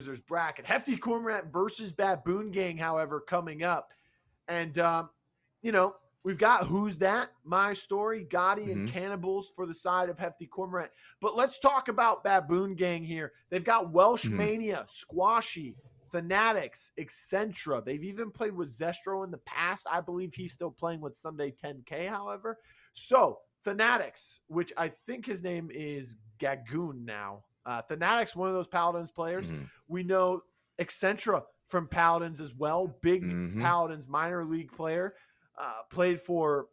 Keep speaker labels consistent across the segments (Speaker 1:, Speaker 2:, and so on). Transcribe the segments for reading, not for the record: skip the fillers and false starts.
Speaker 1: losers bracket. Hefty Cormorant versus Baboon Gang, however, coming up. And, we've got Who's That? My Story, Gotti, and
Speaker 2: Mhm.
Speaker 1: Cannibals for the side of Hefty Cormorant. But let's talk about Baboon Gang here. They've got
Speaker 2: Mhm.
Speaker 1: Welshmania, Squashy, Thanatics, etc. They've even played with Zestro in the past. I believe he's still playing with Sunday 10k, however. So, Thanatics, which I think his name is Gagoon now. Thanatics, one of those Paladins players.
Speaker 2: Mhm.
Speaker 1: We know Accentra from Paladins as well. Big
Speaker 2: Mhm.
Speaker 1: Paladins minor league player. Played for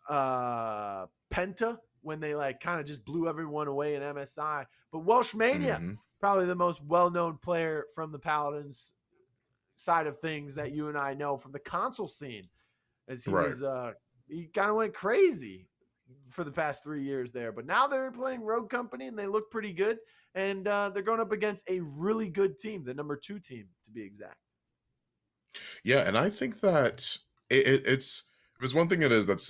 Speaker 1: Penta when they like kind of just blew everyone away in MSI. But Welshmania,
Speaker 2: Mhm.
Speaker 1: probably the most well-known player from the Paladins side of things that you and I know from the console scene, as
Speaker 2: Right.
Speaker 1: he kind of went crazy for the past 3 years there. But now they're playing Rogue Company and they look pretty good. And they're going up against a really good team, the number 2 team to be exact.
Speaker 2: Yeah, and I think that it's if there's one thing it is that's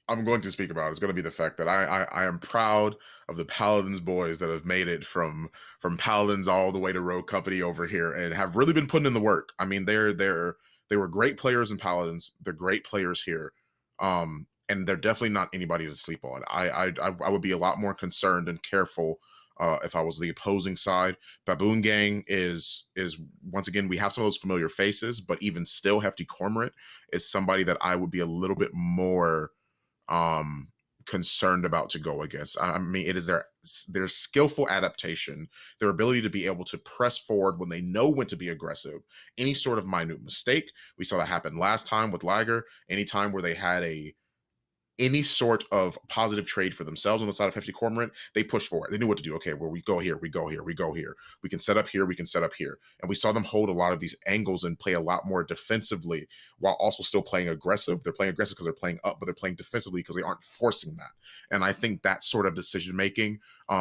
Speaker 2: I'm going to speak about is going to be the fact that I am proud of the Paladins boys that have made it from Paladins all the way to Rogue Company over here and have really been putting in the work. I mean, they were great players in Paladins. They're great players here, and they're definitely not anybody to sleep on. I would be a lot more concerned and careful if I was the opposing side. Baboon Gang is once again, we have some of those familiar faces, but even still, Hefty Cormorant is somebody that I would be a little bit more um concerned about to go against. I mean, it is their skillful adaptation, their ability to be able to press forward when they know when to be aggressive. Any sort of minute mistake, we saw that happen last time with Liger. Anytime where they had any sort of positive trade for themselves on the side of Hefty Cormorant, they push forward. They knew what to do. Okay, where we go here, we go here, we go here. We can set up here, we can set up here. And we saw them hold a lot of these angles and play a lot more defensively while also still playing aggressive. They're playing aggressive because they're playing up, but they're playing defensively because they aren't forcing that. And I think that sort of decision making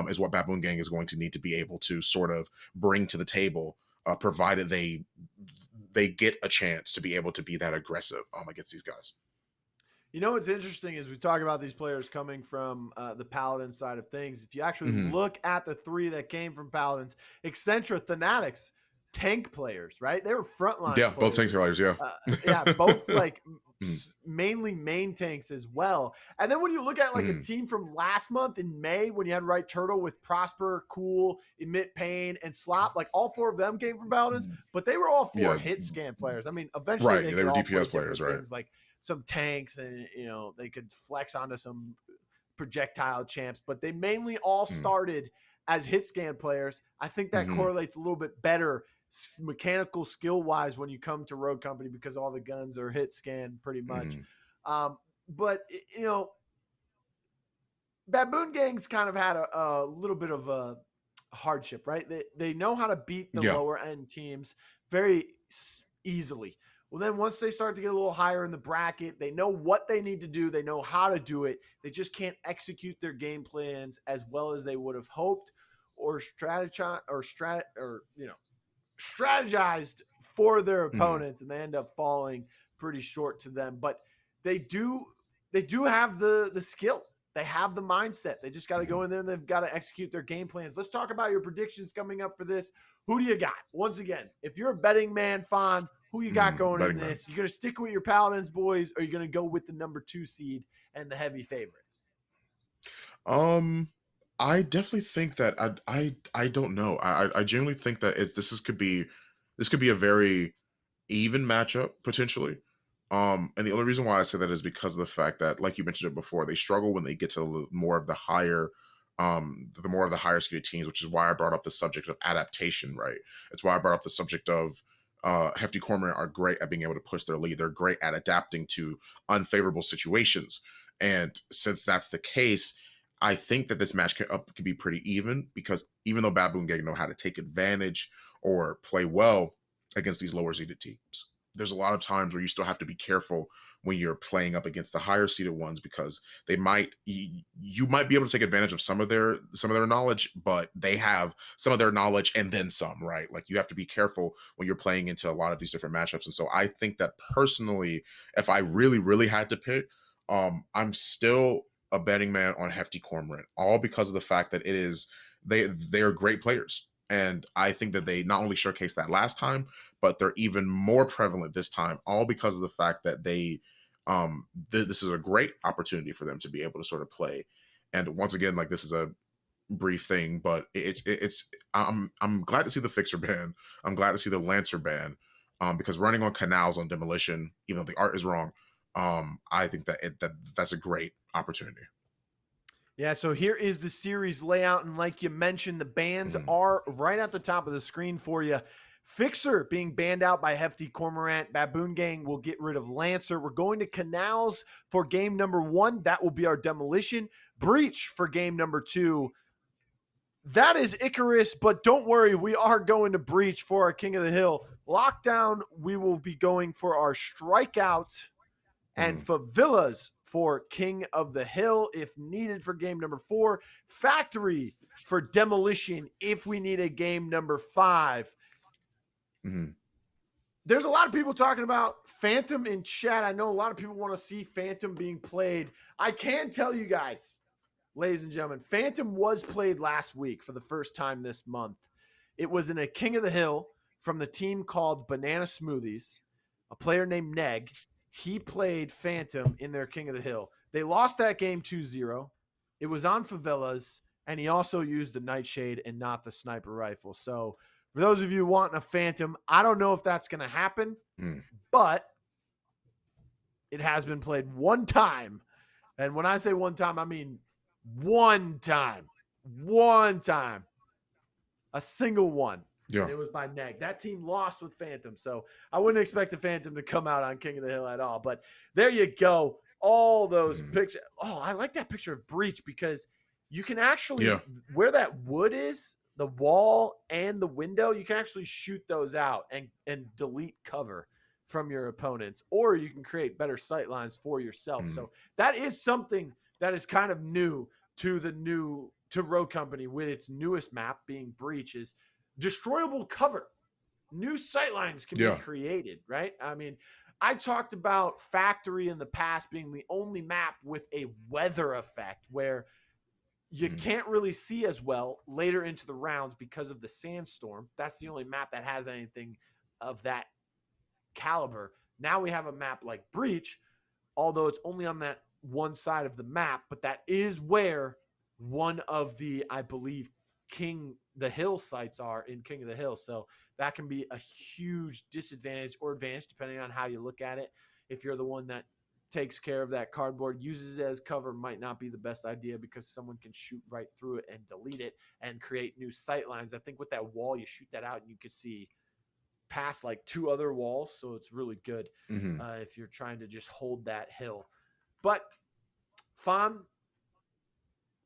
Speaker 2: is what Baboon Gang is going to need to be able to sort of bring to the table, provided they get a chance to be able to be that aggressive against these guys.
Speaker 1: You know what's interesting is we talk about these players coming from the Paladin side of things. If you actually
Speaker 2: Mm-hmm.
Speaker 1: look at the 3 that came from Paladins, Accentra, Thanatics, tank players, right? They were frontline
Speaker 2: Yeah, both tanks are
Speaker 1: players.
Speaker 2: riders. Yeah.
Speaker 1: Yeah, both like
Speaker 2: Mm,
Speaker 1: mainly main tanks as well. And then when you look at like a
Speaker 2: mm,
Speaker 1: team from last month in May, when you had Right Turtle with Prosper, Cool, Emit Pain, and Slop, like all 4 of them came from Paladins, but they were all 4
Speaker 2: yeah,
Speaker 1: hit scan players. I mean, eventually
Speaker 2: right.
Speaker 1: they
Speaker 2: Yeah, they
Speaker 1: could
Speaker 2: were
Speaker 1: all play
Speaker 2: DPS players,
Speaker 1: different
Speaker 2: right?
Speaker 1: things like some tanks and they could flex onto some projectile champs, but they mainly all
Speaker 2: Mm,
Speaker 1: started as hit scan players. I think that
Speaker 2: mm-hmm,
Speaker 1: correlates a little bit better mechanical skill wise when you come to Rogue Company because all the guns are hit scan pretty much.
Speaker 2: mm-hmm,
Speaker 1: But Baboon Gang's kind of had a little bit of a hardship, right? They know how to beat the
Speaker 2: yeah.
Speaker 1: lower end teams very easily. Well, then once they start to get a little higher in the bracket, they know what they need to do. They know how to do it. They just can't execute their game plans as well as they would have hoped or strategized for their
Speaker 2: Mm-hmm,
Speaker 1: opponents, and they end up falling pretty short to them. But they do they do have the skill. They have the mindset. They just got to
Speaker 2: mm-hmm,
Speaker 1: go in there and they've got to execute their game plans. Let's talk about your predictions coming up for this. Who do you got? Once again, if you're a betting man, Fawn, who you got going in
Speaker 2: betting man.
Speaker 1: this? You going to stick with your Paladins boys, or are you going to go with the number 2 seed and the heavy favorite?
Speaker 2: Um, I definitely think that I don't know. I genuinely think that this could be a very even matchup potentially. And the only reason why I say that is because of the fact that, like you mentioned it before, they struggle when they get to more of the more of the higher skilled teams, which is why I brought up the subject of adaptation. Right, it's why I brought up the subject of Hefty Cormorant are great at being able to push their lead. They're great at adapting to unfavorable situations, and since that's the case, I think that this match can be pretty even because even though Baboon Gang know how to take advantage or play well against these lower seeded teams, there's a lot of times where you still have to be careful when you're playing up against the higher seeded ones because you might be able to take advantage of some of their knowledge, but they have some of their knowledge and then some, right? Like you have to be careful when you're playing into a lot of these different matchups. And so I think that personally, if I really, really had to pick, I'm still a betting man on Hefty Cormorant, all because of the fact that they are great players. And I think that they not only showcased that last time, but they're even more prevalent this time, all because of the fact that they this is a great opportunity for them to be able to sort of play. And once again, like, this is a brief thing, but it's I'm glad to see the Fixer ban. I'm glad to see the Lancer ban, because running on canals on demolition, even though the art is wrong, I think that that's a great opportunity.
Speaker 1: Yeah, so here is the series layout. And like you mentioned, the bans
Speaker 2: Mhm.
Speaker 1: are right at the top of the screen for you. Fixer being banned out by Hefty Cormorant. Baboon Gang will get rid of Lancer. We're going to Canals for game number 1. That will be our demolition. Breach for game number 2. That is Icarus, but don't worry, we are going to Breach for our King of the Hill. Lockdown, we will be going for our Strikeout and
Speaker 2: Mhm.
Speaker 1: Favelas for King of the Hill if needed for game number 4. Factory for Demolition if we need a game number 5.
Speaker 2: Mhm.
Speaker 1: There's a lot of people talking about Phantom in chat. I know a lot of people want to see Phantom being played. I can tell you guys, ladies and gentlemen, Phantom was played last week for the first time this month. It was in a King of the Hill from the team called Banana Smoothies, a player named Neg. He played Phantom in their King of the Hill. They lost that game 2-0. It was on Favelas, and he also used the Nightshade and not the sniper rifle. So for those of you wanting a Phantom, I don't know if that's going to happen,
Speaker 2: Mhm.
Speaker 1: but it has been played one time. And when I say one time, I mean one time. One time. A single one. And
Speaker 2: Yeah.
Speaker 1: it was by Neg. That team lost with Phantom. So I wouldn't expect a Phantom to come out on King of the Hill at all. But there you go. All those
Speaker 2: Mhm.
Speaker 1: pictures. Oh, I like that picture of Breach because you can actually,
Speaker 2: Yeah.
Speaker 1: where that wood is, the wall and the window, you can actually shoot those out and delete cover from your opponents, or you can create better sight lines for yourself.
Speaker 2: Mhm.
Speaker 1: So that is something that is kind of new to Road Company with its newest map being Breach is destroyable cover. New sightlines can be
Speaker 2: Yeah.
Speaker 1: created, right? I mean, I talked about Factory in the past being the only map with a weather effect where you
Speaker 2: Mhm.
Speaker 1: can't really see as well later into the rounds because of the sandstorm. That's the only map that has anything of that caliber. Now we have a map like Breach, although it's only on that one side of the map, but that is where one of the, I believe, King the Hill sites are in King of the Hill. So that can be a huge disadvantage or advantage depending on how you look at it. If you're the one that takes care of that cardboard, uses it as cover, might not be the best idea because someone can shoot right through it and delete it and create new sight lines. I think with that wall, you shoot that out and you could see past like 2 other walls. So it's really good
Speaker 2: Mhm.
Speaker 1: if you're trying to just hold that hill. But Fawn,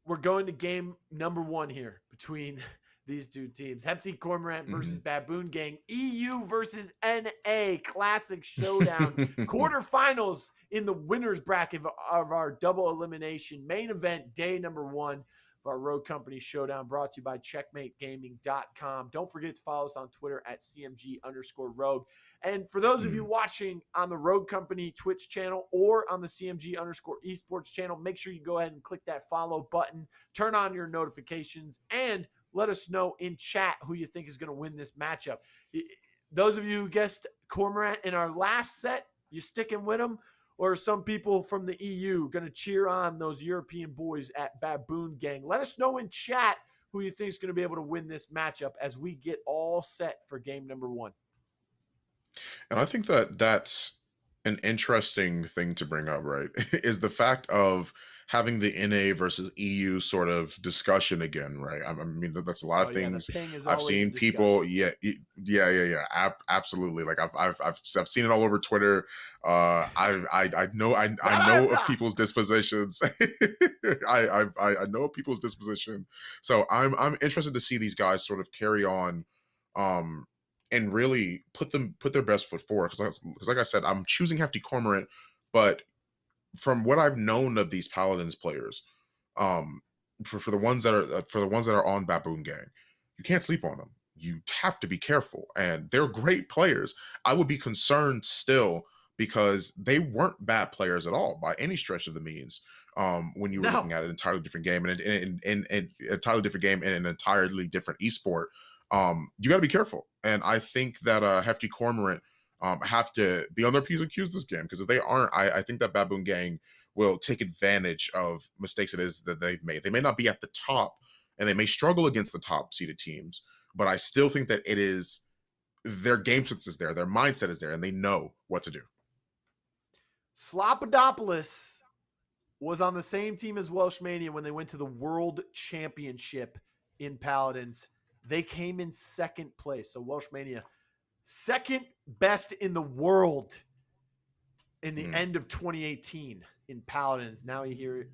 Speaker 1: we're going to game number 1 here between these two teams. Hefty Cormorant versus
Speaker 2: Mhm.
Speaker 1: Baboon Gang. EU versus NA. Classic showdown. Quarterfinals in the winner's bracket of our double elimination. Main event, day number 1 of our Road Company Showdown, brought to you by CheckmateGaming.com. Don't forget to follow us on Twitter at CMG_Rogue. And for those of you
Speaker 2: Mhm.
Speaker 1: watching on the Road Company Twitch channel or on the CMG_Esports channel, make sure you go ahead and click that follow button, turn on your notifications, and let us know in chat who you think is going to win this matchup. Those of you who guessed Cormorant in our last set, you sticking with them? Or some people from the EU going to cheer on those European boys at Baboon Gang? Let us know in chat who you think is going to be able to win this matchup as we get all set for game number 1.
Speaker 2: And I think that that's an interesting thing to bring up, right? Is the fact of having the NA versus EU sort of discussion again, right? I mean, that's a lot
Speaker 1: Oh
Speaker 2: of
Speaker 1: yeah, the
Speaker 2: things
Speaker 1: ping is
Speaker 2: I've
Speaker 1: always a
Speaker 2: seen people,
Speaker 1: discussion.
Speaker 2: yeah, yeah, absolutely. Like I've seen it all over Twitter. I know of people's dispositions. I know of people's disposition. So I'm interested to see these guys sort of carry on, um, and really put their best foot forward. Because like I said, I'm choosing Hefty Cormorant, but from what I've known of these Paladins players, um, for the ones that are on Baboon Gang, you can't sleep on them. You have to be careful, and they're great players. I would be concerned still because they weren't bad players at all by any stretch of the means. When you were looking
Speaker 1: No.
Speaker 2: at an entirely different game and an entirely different game and an entirely different esport, you got to be careful. And I think that Hefty Cormorant have to be on their P's and Q's this game, because if they aren't, I think that Baboon Gang will take advantage of mistakes it is that they've made. They may not be at the top, and they may struggle against the top seeded teams, but I still think that it is their game sense is there, their mindset is there, and they know what to do.
Speaker 1: Slopadopoulos was on the same team as Welshmania when they went to the World Championship in Paladins. They came in second place. So Welshmania, second best in the world in the end of 2018 in Paladins. Now here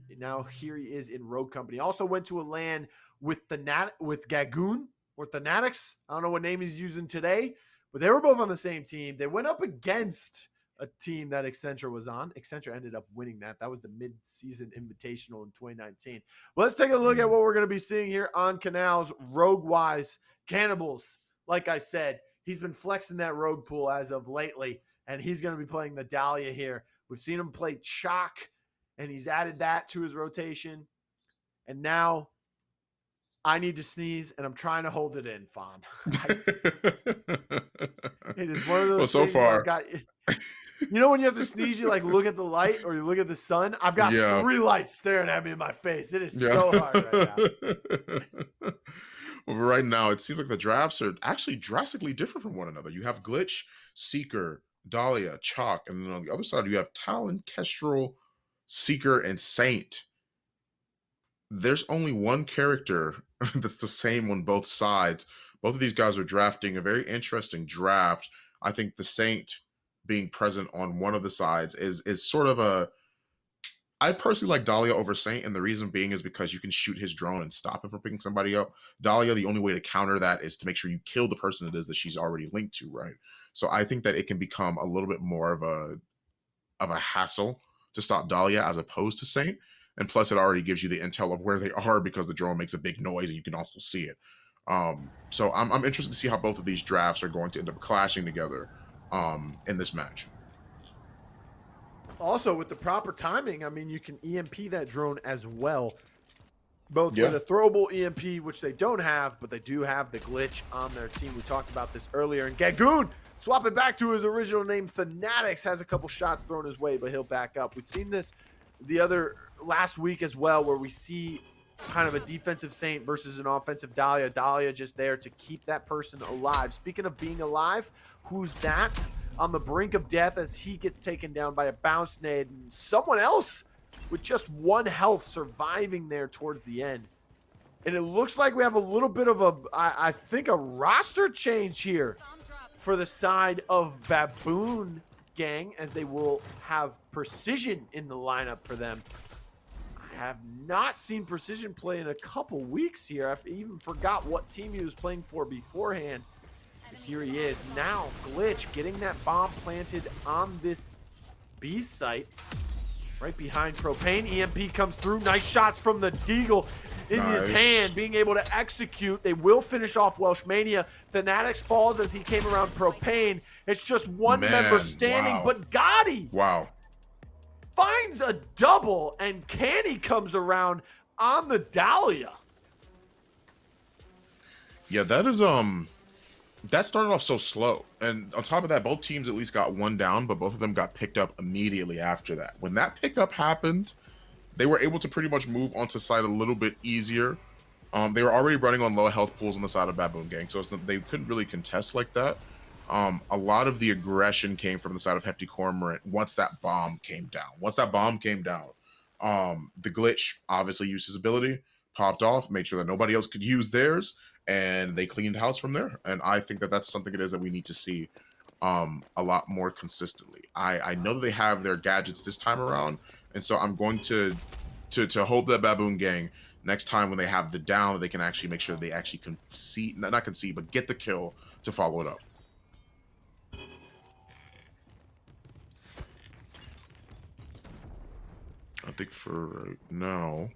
Speaker 1: he is in Rogue Company. Also went to a LAN with Gagoon or Thanatics. I don't know what name he's using today, but they were both on the same team. They went up against a team that Accenture was on. Accenture ended up winning that. That was the mid-season invitational in 2019. Let's take a look at what we're going to be seeing here on Canals rogue-wise. Cannibals, like I said, he's been flexing that rogue pool as of lately, and he's going to be playing the Dahlia here. We've seen him play Chalk, and he's added that to his rotation. And now I need to sneeze, and I'm trying to hold it in, Fawn. It is one of those
Speaker 2: so
Speaker 1: things
Speaker 2: far.
Speaker 1: I've got. You know when you have to sneeze, you like look at the light or you look at the sun? I've got 3 lights staring at me in my face. It is so hard right now.
Speaker 2: Well, right now, it seems like the drafts are actually drastically different from one another. You have Glitch, Seeker, Dahlia, Chalk, and then on the other side, you have Talon, Kestrel, Seeker, and Saint. There's only one character that's the same on both sides. Both of these guys are drafting a very interesting draft. I think the Saint being present on one of the sides is sort of a... I personally like Dahlia over Saint, and the reason being is because you can shoot his drone and stop him from picking somebody up. Dahlia, the only way to counter that is to make sure you kill the person it is that she's already linked to, right? So I think that it can become a little bit more of a hassle to stop Dahlia as opposed to Saint. And plus, it already gives you the intel of where they are because the drone makes a big noise and you can also see it. So I'm interested to see how both of these drafts are going to end up clashing together in this match.
Speaker 1: Also, with the proper timing, I mean, you can EMP that drone as well. Both with a throwable EMP, which they don't have, but they do have the glitch on their team. We talked about this earlier. And Gagoon, swap it back to his original name, Thanatics, has a couple shots thrown his way, but he'll back up. We've seen this last week as well, where we see kind of a defensive Saint versus an offensive Dahlia. Dahlia just there to keep that person alive. Speaking of being alive, who's that? On the brink of death as he gets taken down by a bounce nade. And someone else with just 1 health surviving there towards the end. And it looks like we have a little bit of I think a roster change here for the side of Baboon Gang, as they will have Precision in the lineup for them. I have not seen Precision play in a couple weeks here. I even forgot what team he was playing for beforehand. But here he is now. Glitch getting that bomb planted on this B site. Right behind Propane. EMP comes through. Nice shots from the Deagle in his hand, being able to execute. They will finish off Welshmania. Thanatics falls as he came around Propane. It's just one member standing, but Gotti finds a double, and Canny comes around on the Dahlia.
Speaker 2: Yeah, that is that started off so slow, and on top of that, both teams at least got 1 down, but both of them got picked up immediately after that. When that pickup happened, they were able to pretty much move onto site a little bit easier. They were already running on low health pools on the side of Baboon Gang, so they couldn't really contest like that. A lot of the aggression came from the side of Hefty Cormorant once that bomb came down. The glitch obviously used his ability, popped off, made sure that nobody else could use theirs, and they cleaned house from there. And I think that that's something it is that we need to see a lot more consistently. I know that they have their gadgets this time around, and so I'm going to hope that Baboon Gang next time when they have the down, they can actually make sure that they actually concede, not concede, but get the kill to follow it up. I think for right now,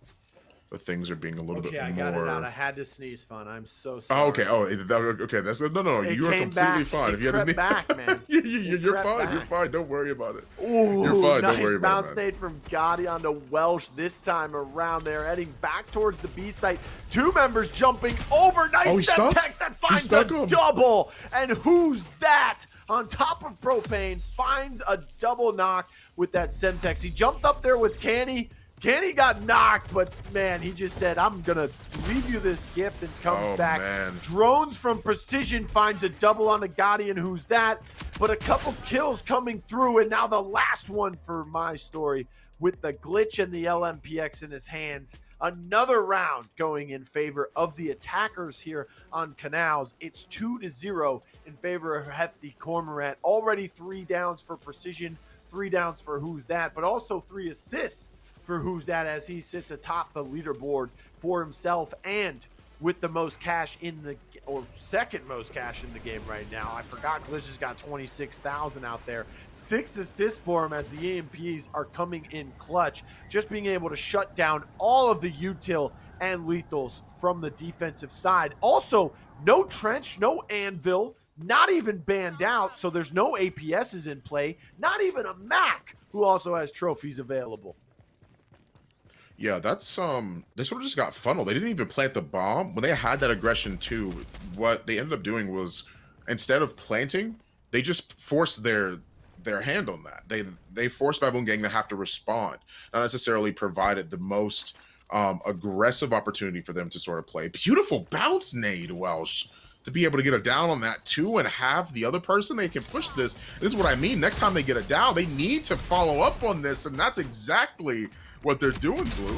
Speaker 2: but things are being a little bit more...
Speaker 1: Okay, I got it out. I had to sneeze, Fun. I'm so sorry.
Speaker 2: Oh, okay. Oh, okay. That's no. You are completely fine.
Speaker 1: It crept back, man.
Speaker 2: You're fine. You're fine. Don't worry about it.
Speaker 1: Ooh,
Speaker 2: You're fine.
Speaker 1: nice
Speaker 2: Don't worry about
Speaker 1: bounce
Speaker 2: it, man.
Speaker 1: nade from Gotti onto Welsh this time around. They're heading back towards the B site. Two members jumping over. Nice Semtex that finds a double. And who's that? On top of Propane, finds a double knock with that Semtex. He jumped up there with Canny. Canny got knocked, but man, he just said, I'm going to leave you this gift, and comes back.
Speaker 2: Man.
Speaker 1: Drones from Precision finds a double on the Gotti, and who's that? But a couple kills coming through, and now the last one for my story with the glitch and the LMPX in his hands. Another round going in favor of the attackers here on Canals. It's 2-0 in favor of Hefty Cormorant. Already 3 downs for Precision, 3 downs for Who's That, but also 3 assists for Who's That as he sits atop the leaderboard for himself and with the most cash in the, or second most cash in the game right now. I forgot Glitch has got 26,000 out there. 6 assists for him as the EMPs are coming in clutch. Just being able to shut down all of the util and lethals from the defensive side. Also, no trench, no anvil, not even banned out, so there's no APSs in play, not even a Mac, who also has trophies available.
Speaker 2: Yeah, that's they sort of just got funneled. They didn't even plant the bomb. When they had that aggression too, what they ended up doing was, instead of planting, they just forced their hand on that. They forced Baboon Gang to have to respond, not necessarily provided the most aggressive opportunity for them to sort of play. Beautiful bounce nade, Welsh, to be able to get a down on that too and have the other person, they can push this. This is what I mean. Next time they get a down, they need to follow up on this, and that's exactly what they're doing, Blue.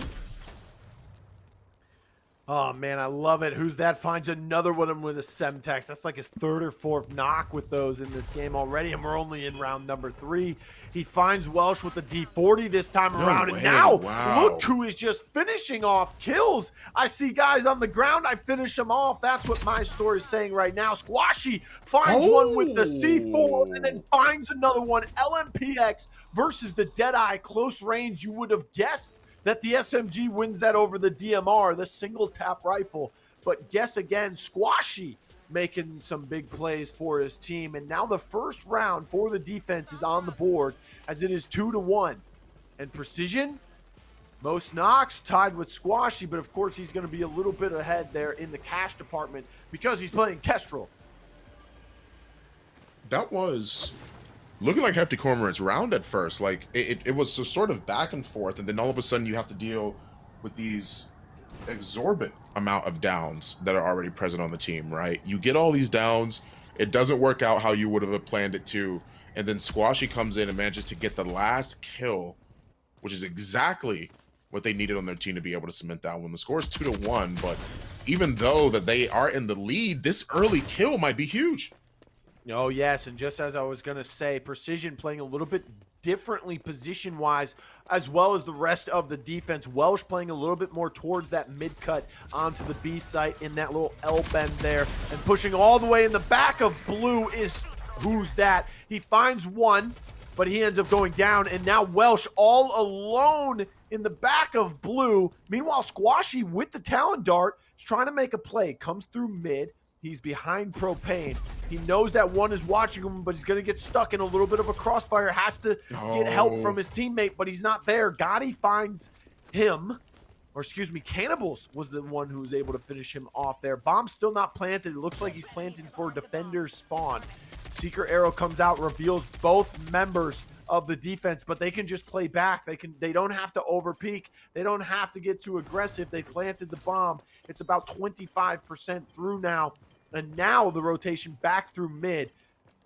Speaker 1: Oh, man, I love it. Who's That finds another one with a Semtex. That's like his 3rd or 4th knock with those in this game already, and we're only in round number 3. He finds Welsh with a D40 this time around, and now look who is just finishing off kills. I see guys on the ground, I finish them off. That's what my story is saying right now. Squashy finds one with the C4 and then finds another one. LMPX versus the Deadeye. Close range, you would have guessed that the SMG wins that over the DMR, the single tap rifle. But guess again, Squashy making some big plays for his team. And now the first round for the defense is on the board as it is 2-1. And Precision, most knocks, tied with Squashy, but of course he's going to be a little bit ahead there in the cash department because he's playing Kestrel.
Speaker 2: That was looking like Hefty Cormorant's round at first. Like, it was a sort of back and forth, and then all of a sudden you have to deal with these exorbitant amount of downs that are already present on the team, right? You get all these downs, it doesn't work out how you would have planned it to, and then Squashy comes in and manages to get the last kill, which is exactly what they needed on their team to be able to cement that one. The score is 2-1, but even though that they are in the lead, this early kill might be huge.
Speaker 1: Oh, yes, and just as I was going to say, Precision playing a little bit differently position-wise, as well as the rest of the defense. Welsh playing a little bit more towards that mid-cut onto the B site in that little L bend there, and pushing all the way in the back of Blue is Who's That. He finds one, but he ends up going down, and now Welsh all alone in the back of Blue. Meanwhile, Squashy with the Talon Dart is trying to make a play, comes through mid. He's behind Propane. He knows that one is watching him, but he's going to get stuck in a little bit of a crossfire. Has to get help from his teammate, but he's not there. Gotti finds him, or excuse me, Cannibals was the one who was able to finish him off there. Bomb's still not planted. It looks like he's planted for Defender's spawn. Secret Arrow comes out, reveals both members of the defense, but they can just play back. They don't have to overpeak. They don't have to get too aggressive. They planted the bomb. It's about 25% through now. And now the rotation back through mid.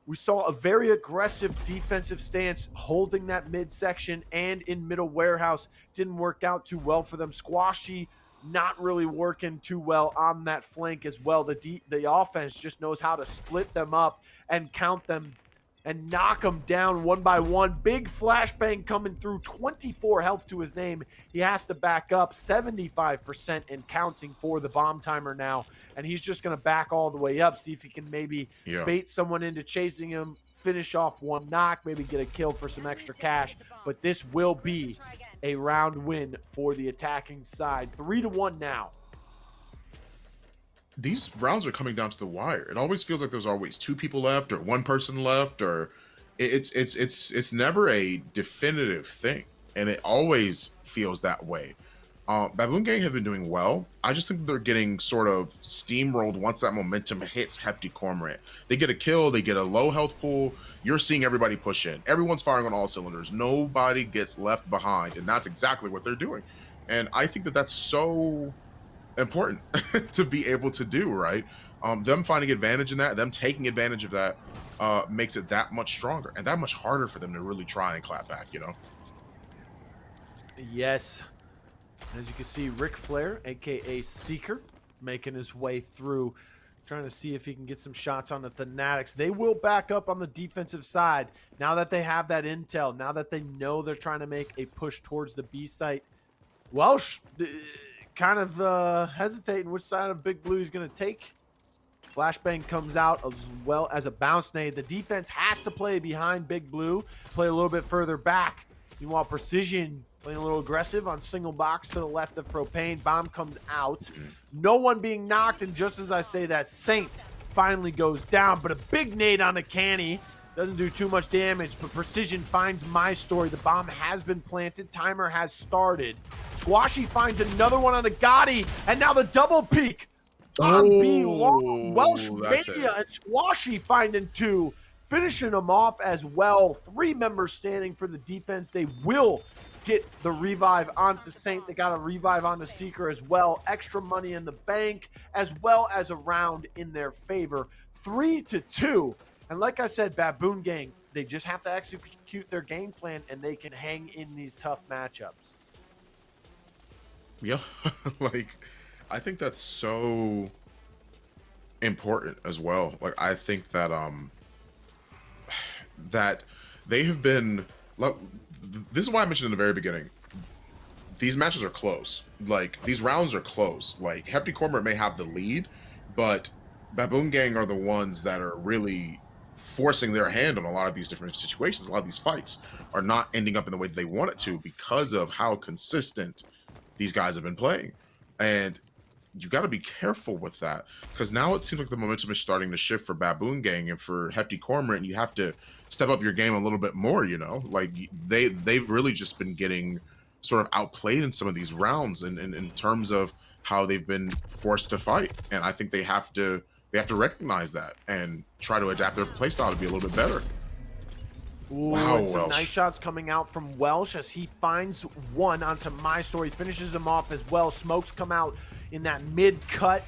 Speaker 1: We saw a very aggressive defensive stance holding that mid section and in middle warehouse. Didn't work out too well for them. Squashy not really working too well on that flank as well. The offense just knows how to split them up and count them and knock them down one by one. Big flashbang coming through, 24 health to his name. He has to back up 75% and counting for the bomb timer now. And he's just going to back all the way up, see if he can maybe bait someone into chasing him, finish off one knock, maybe get a kill for some extra cash. But this will be a round win for the attacking side. 3-1 now.
Speaker 2: These rounds are coming down to the wire. It always feels like there's always 2 people left or 1 person left, or it's never a definitive thing, and it always feels that way. Baboon Gang have been doing well. I just think they're getting sort of steamrolled once that momentum hits Hefty Cormorant. They get a kill, they get a low health pool. You're seeing everybody push in. Everyone's firing on all cylinders. Nobody gets left behind, and that's exactly what they're doing. And I think that that's so important to be able to do, right? Them finding advantage in that, them taking advantage of that, makes it that much stronger and that much harder for them to really try and clap back, you know?
Speaker 1: Yes. As you can see, Ric Flair, aka Seeker, making his way through, trying to see if he can get some shots on the Thanatics. They will back up on the defensive side now that they have that intel, now that they know they're trying to make a push towards the B site. Welsh kind of hesitating which side of Big Blue he's going to take. Flashbang comes out as well as a bounce nade. The defense has to play behind Big Blue, play a little bit further back. Meanwhile, Precision playing a little aggressive on single box to the left of Propane. Bomb comes out. No one being knocked, and just as I say that, Saint finally goes down, but a big nade on a Canny. Doesn't do too much damage, but Precision finds My Story. The bomb has been planted. Timer has started. Squashy finds another one on a Gotti, and now the double peek on B long. Welshmania and Squashy finding two, finishing them off as well. 3 members standing for the defense. They will get the revive onto Saint. They got a revive onto Seeker as well. Extra money in the bank, as well as a round in their favor. 3-2. And like I said, Baboon Gang, they just have to execute their game plan, and they can hang in these tough matchups.
Speaker 2: Yeah, like, I think that's so important as well. Like, I think that that they have been, like, this is why I mentioned in the very beginning, these matches are close. Like, these rounds are close. Like, Hefty Cormorant may have the lead, but Baboon Gang are the ones that are really forcing their hand on a lot of these different situations. A lot of these fights are not ending up in the way that they want it to because of how consistent these guys have been playing. And you got to be careful with that, because now it seems like the momentum is starting to shift for Baboon Gang, and for Hefty Cormorant, you have to step up your game a little bit more, you know? Like, they've really just been getting sort of outplayed in some of these rounds in terms of how they've been forced to fight. And I think they have to recognize that and try to adapt their playstyle to be a little bit better.
Speaker 1: Ooh,
Speaker 2: wow,
Speaker 1: and some
Speaker 2: Welsh.
Speaker 1: nice shots coming out from Welsh as he finds one onto My Story, finishes him off as well. Smokes come out in that mid cut,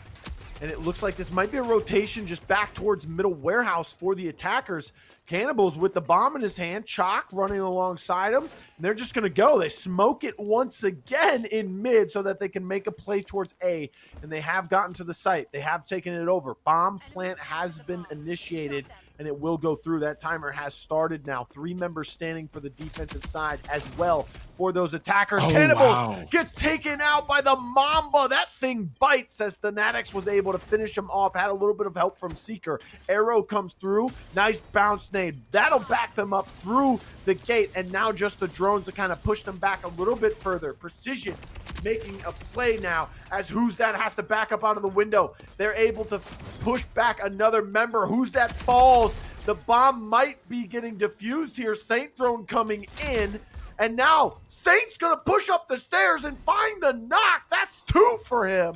Speaker 1: and it looks like this might be a rotation just back towards middle warehouse for the attackers. Cannibals with the bomb in his hand, Chalk running alongside him, and they're just going to go. They smoke it once again in mid so that they can make a play towards A, and they have gotten to the site. They have taken it over. Bomb plant has been initiated, and it will go through. That timer has started now. 3 members standing for the defensive side as well for those attackers. Cannibals gets taken out by the Mamba. That thing bites as Thanatics was able to finish him off. Had a little bit of help from Seeker. Arrow comes through. Nice bounce nade. That'll back them up through the gate, and now just the drones to kind of push them back a little bit further. Precision making a play now as Who's That has to back up out of the window. They're able to push back another member. Who's That falls. The bomb might be getting diffused here. Saint drone coming in, and now Saint's gonna push up the stairs and find the knock. That's 2 for him.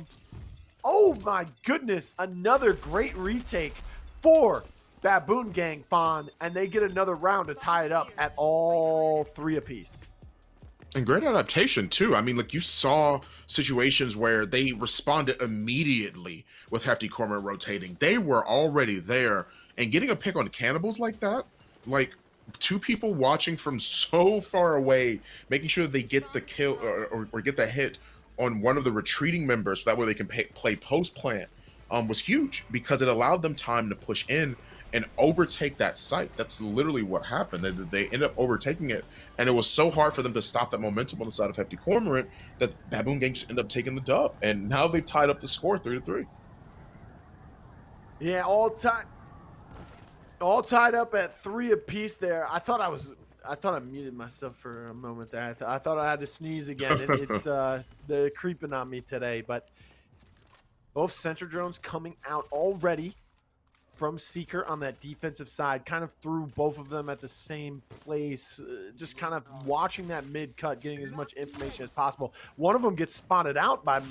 Speaker 1: Oh my goodness, another great retake for Baboon Gang, Fawn, and they get another round to tie it up at all 3 apiece.
Speaker 2: And great adaptation too. I mean, like, you saw situations where they responded immediately with Hefty Cormorant rotating. They were already there, and getting a pick on Cannibals like that, like 2 people watching from so far away, making sure that they get the kill or get the hit on one of the retreating members, so that way they can play post plant, was huge, because it allowed them time to push in and overtake that site. That's literally what happened. They ended up overtaking it, and it was so hard for them to stop that momentum on the side of Hefty Cormorant that Baboon Gang just ended up taking the dub, and now they've tied up the score 3-3.
Speaker 1: Yeah, all tied up at 3 apiece there. I thought I muted myself for a moment there. I thought I had to sneeze again. It's they're creeping on me today, but both center drones coming out already from Seeker on that defensive side, kind of threw both of them at the same place, just kind of watching that mid cut, getting as much information as possible. One of them gets spotted out by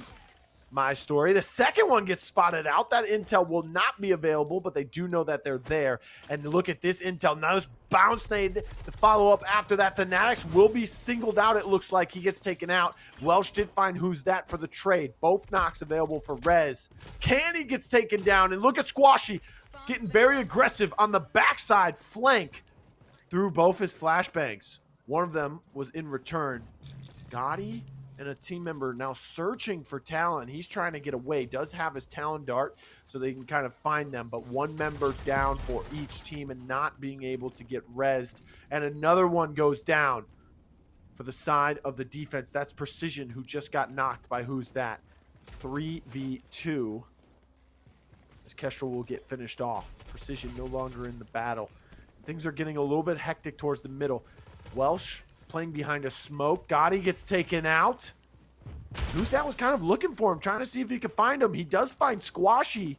Speaker 1: PStory. The second one gets spotted out. That intel will not be available, but they do know that they're there. And look at this intel. Nice bounce nade to follow up after that. Thanatics will be singled out. It looks like he gets taken out. Welsh did find who's that for the trade. Both knocks available for Rez. Candy gets taken down. And look at Squashy getting very aggressive on the backside flank through both his flashbangs. One of them was in return. Gotti and a team member now searching for Talon. He's trying to get away. Does have his Talon dart so they can kind of find them, but one member down for each team and not being able to get rezzed. And another one goes down for the side of the defense. That's Precision, who just got knocked by who's that? 3v2. As Kestrel will get finished off. Precision no longer in the battle. Things are getting a little bit hectic towards the middle. Welsh playing behind a smoke. Gotti gets taken out. Who's that was kind of looking for him, trying to see if he could find him. He does find Squashy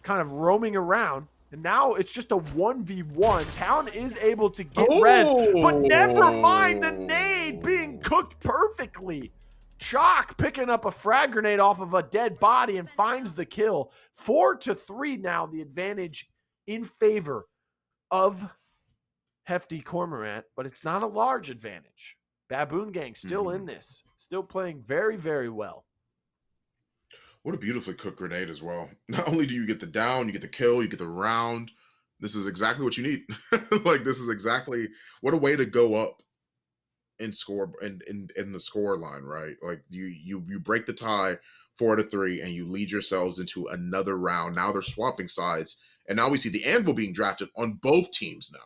Speaker 1: kind of roaming around. And now it's just a 1v1. Talon is able to get res, but never mind the nade being cooked perfectly. Chalk picking up a frag grenade off of a dead body and finds the kill. 4-3 now, the advantage in favor of Hefty Cormorant, but it's not a large advantage. Baboon Gang still in this, still playing very, very well.
Speaker 2: What a beautifully cooked grenade as well. Not only do you get the down, you get the kill, you get the round. This is exactly what you need. Like, this is exactly what a way to go up in score in the score line, right? Like you break the tie 4-3 and you lead yourselves into another round. Now they're swapping sides, and now we see the Anvil being drafted on both teams now.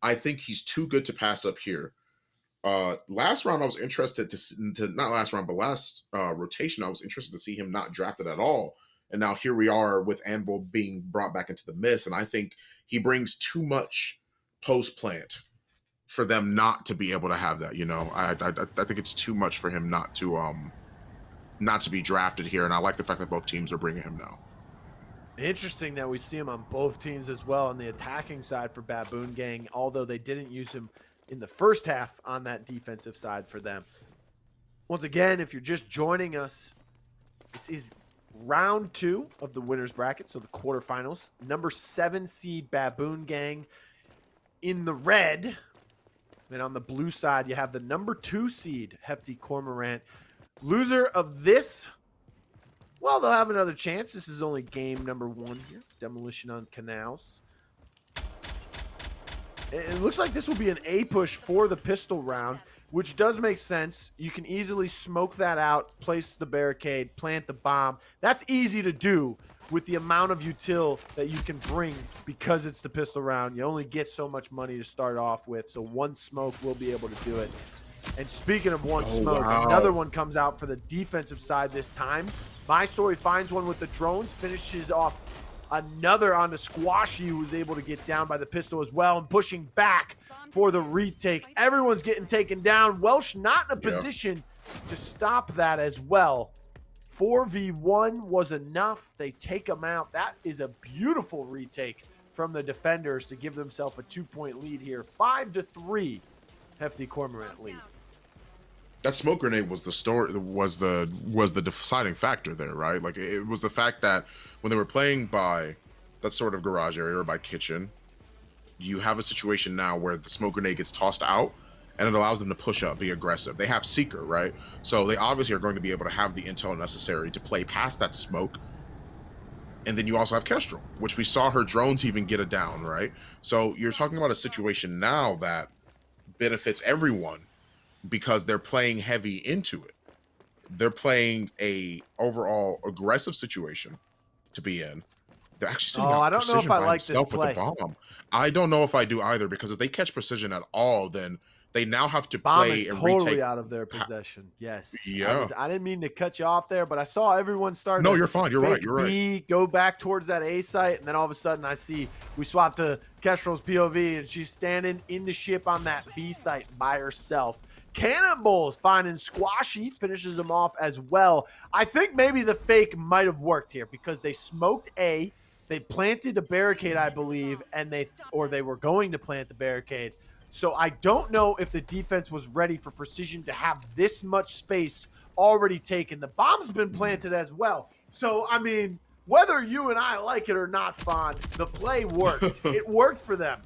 Speaker 2: I think he's too good to pass up here. Last round I was interested to not last round, but last rotation I was interested to see him not drafted at all. And now here we are with Anvil being brought back into the mist, and I think he brings too much post plant for them not to be able to have that. You know, I think it's too much for him not to be drafted here, and I like the fact that both teams are bringing him now.
Speaker 1: Interesting that we see him on both teams as well on the attacking side for Baboon Gang, although they didn't use him in the first half on that defensive side for them. Once again, if you're just joining us, this is round 2 of the winners bracket, so the quarterfinals. Number 7 seed Baboon Gang in the red, and on the blue side you have the number 2 seed Hefty Cormorant. Loser of this, well, they'll have another chance. This is only game number 1 here. Demolition on Canals. It looks like this will be an A push for the pistol round, which does make sense. You can easily smoke that out, place the barricade, plant the bomb. That's easy to do with the amount of util that you can bring because it's the pistol round. You only get so much money to start off with, so one smoke will be able to do it. And speaking of one smoke, another one comes out for the defensive side this time. PStory finds one with the drones, finishes off another on the Squashy, who was able to get down by the pistol as well, and pushing back for the retake. Everyone's getting taken down. Welsh not in a position to stop that as well. 4v1 was enough. They take him out. That is a beautiful retake from the defenders to give themselves a 2-point lead here. 5-3, Hefty Cormorant lead.
Speaker 2: That smoke grenade was the story, was the deciding factor there, right? Like, it was the fact that when they were playing by that sort of garage area or by kitchen, you have a situation now where the smoke grenade gets tossed out and it allows them to push up, be aggressive. They have Seeker, right? So they obviously are going to be able to have the intel necessary to play past that smoke. And then you also have Kestrel, which we saw her drones even get it down, right? So you're talking about a situation now that benefits everyone because they're playing heavy into it. They're playing a overall aggressive situation to be in. They're actually sitting out
Speaker 1: I don't know if I like this
Speaker 2: with
Speaker 1: play.
Speaker 2: the bomb. I don't know if I do either, because if they catch Precision at all, then they now have to
Speaker 1: Bomb
Speaker 2: play
Speaker 1: is
Speaker 2: and
Speaker 1: totally
Speaker 2: retake.
Speaker 1: out of their possession. Yes.
Speaker 2: Yeah.
Speaker 1: I didn't mean to cut you off there, but I saw everyone start.
Speaker 2: No, you're fine. You're right. You're right.
Speaker 1: Go back towards that A site, and then all of a sudden I see we swapped to Kestrel's POV, and she's standing in the ship on that B site by herself. Cannibals finding Squashy, finishes him off as well. I think maybe the fake might have worked here because they smoked A. They planted a barricade, I believe, and they were going to plant the barricade. So I don't know if the defense was ready for Precision to have this much space already taken. The bomb's been planted as well. So, I mean, whether you and I like it or not, Fon, the play worked. It worked for them.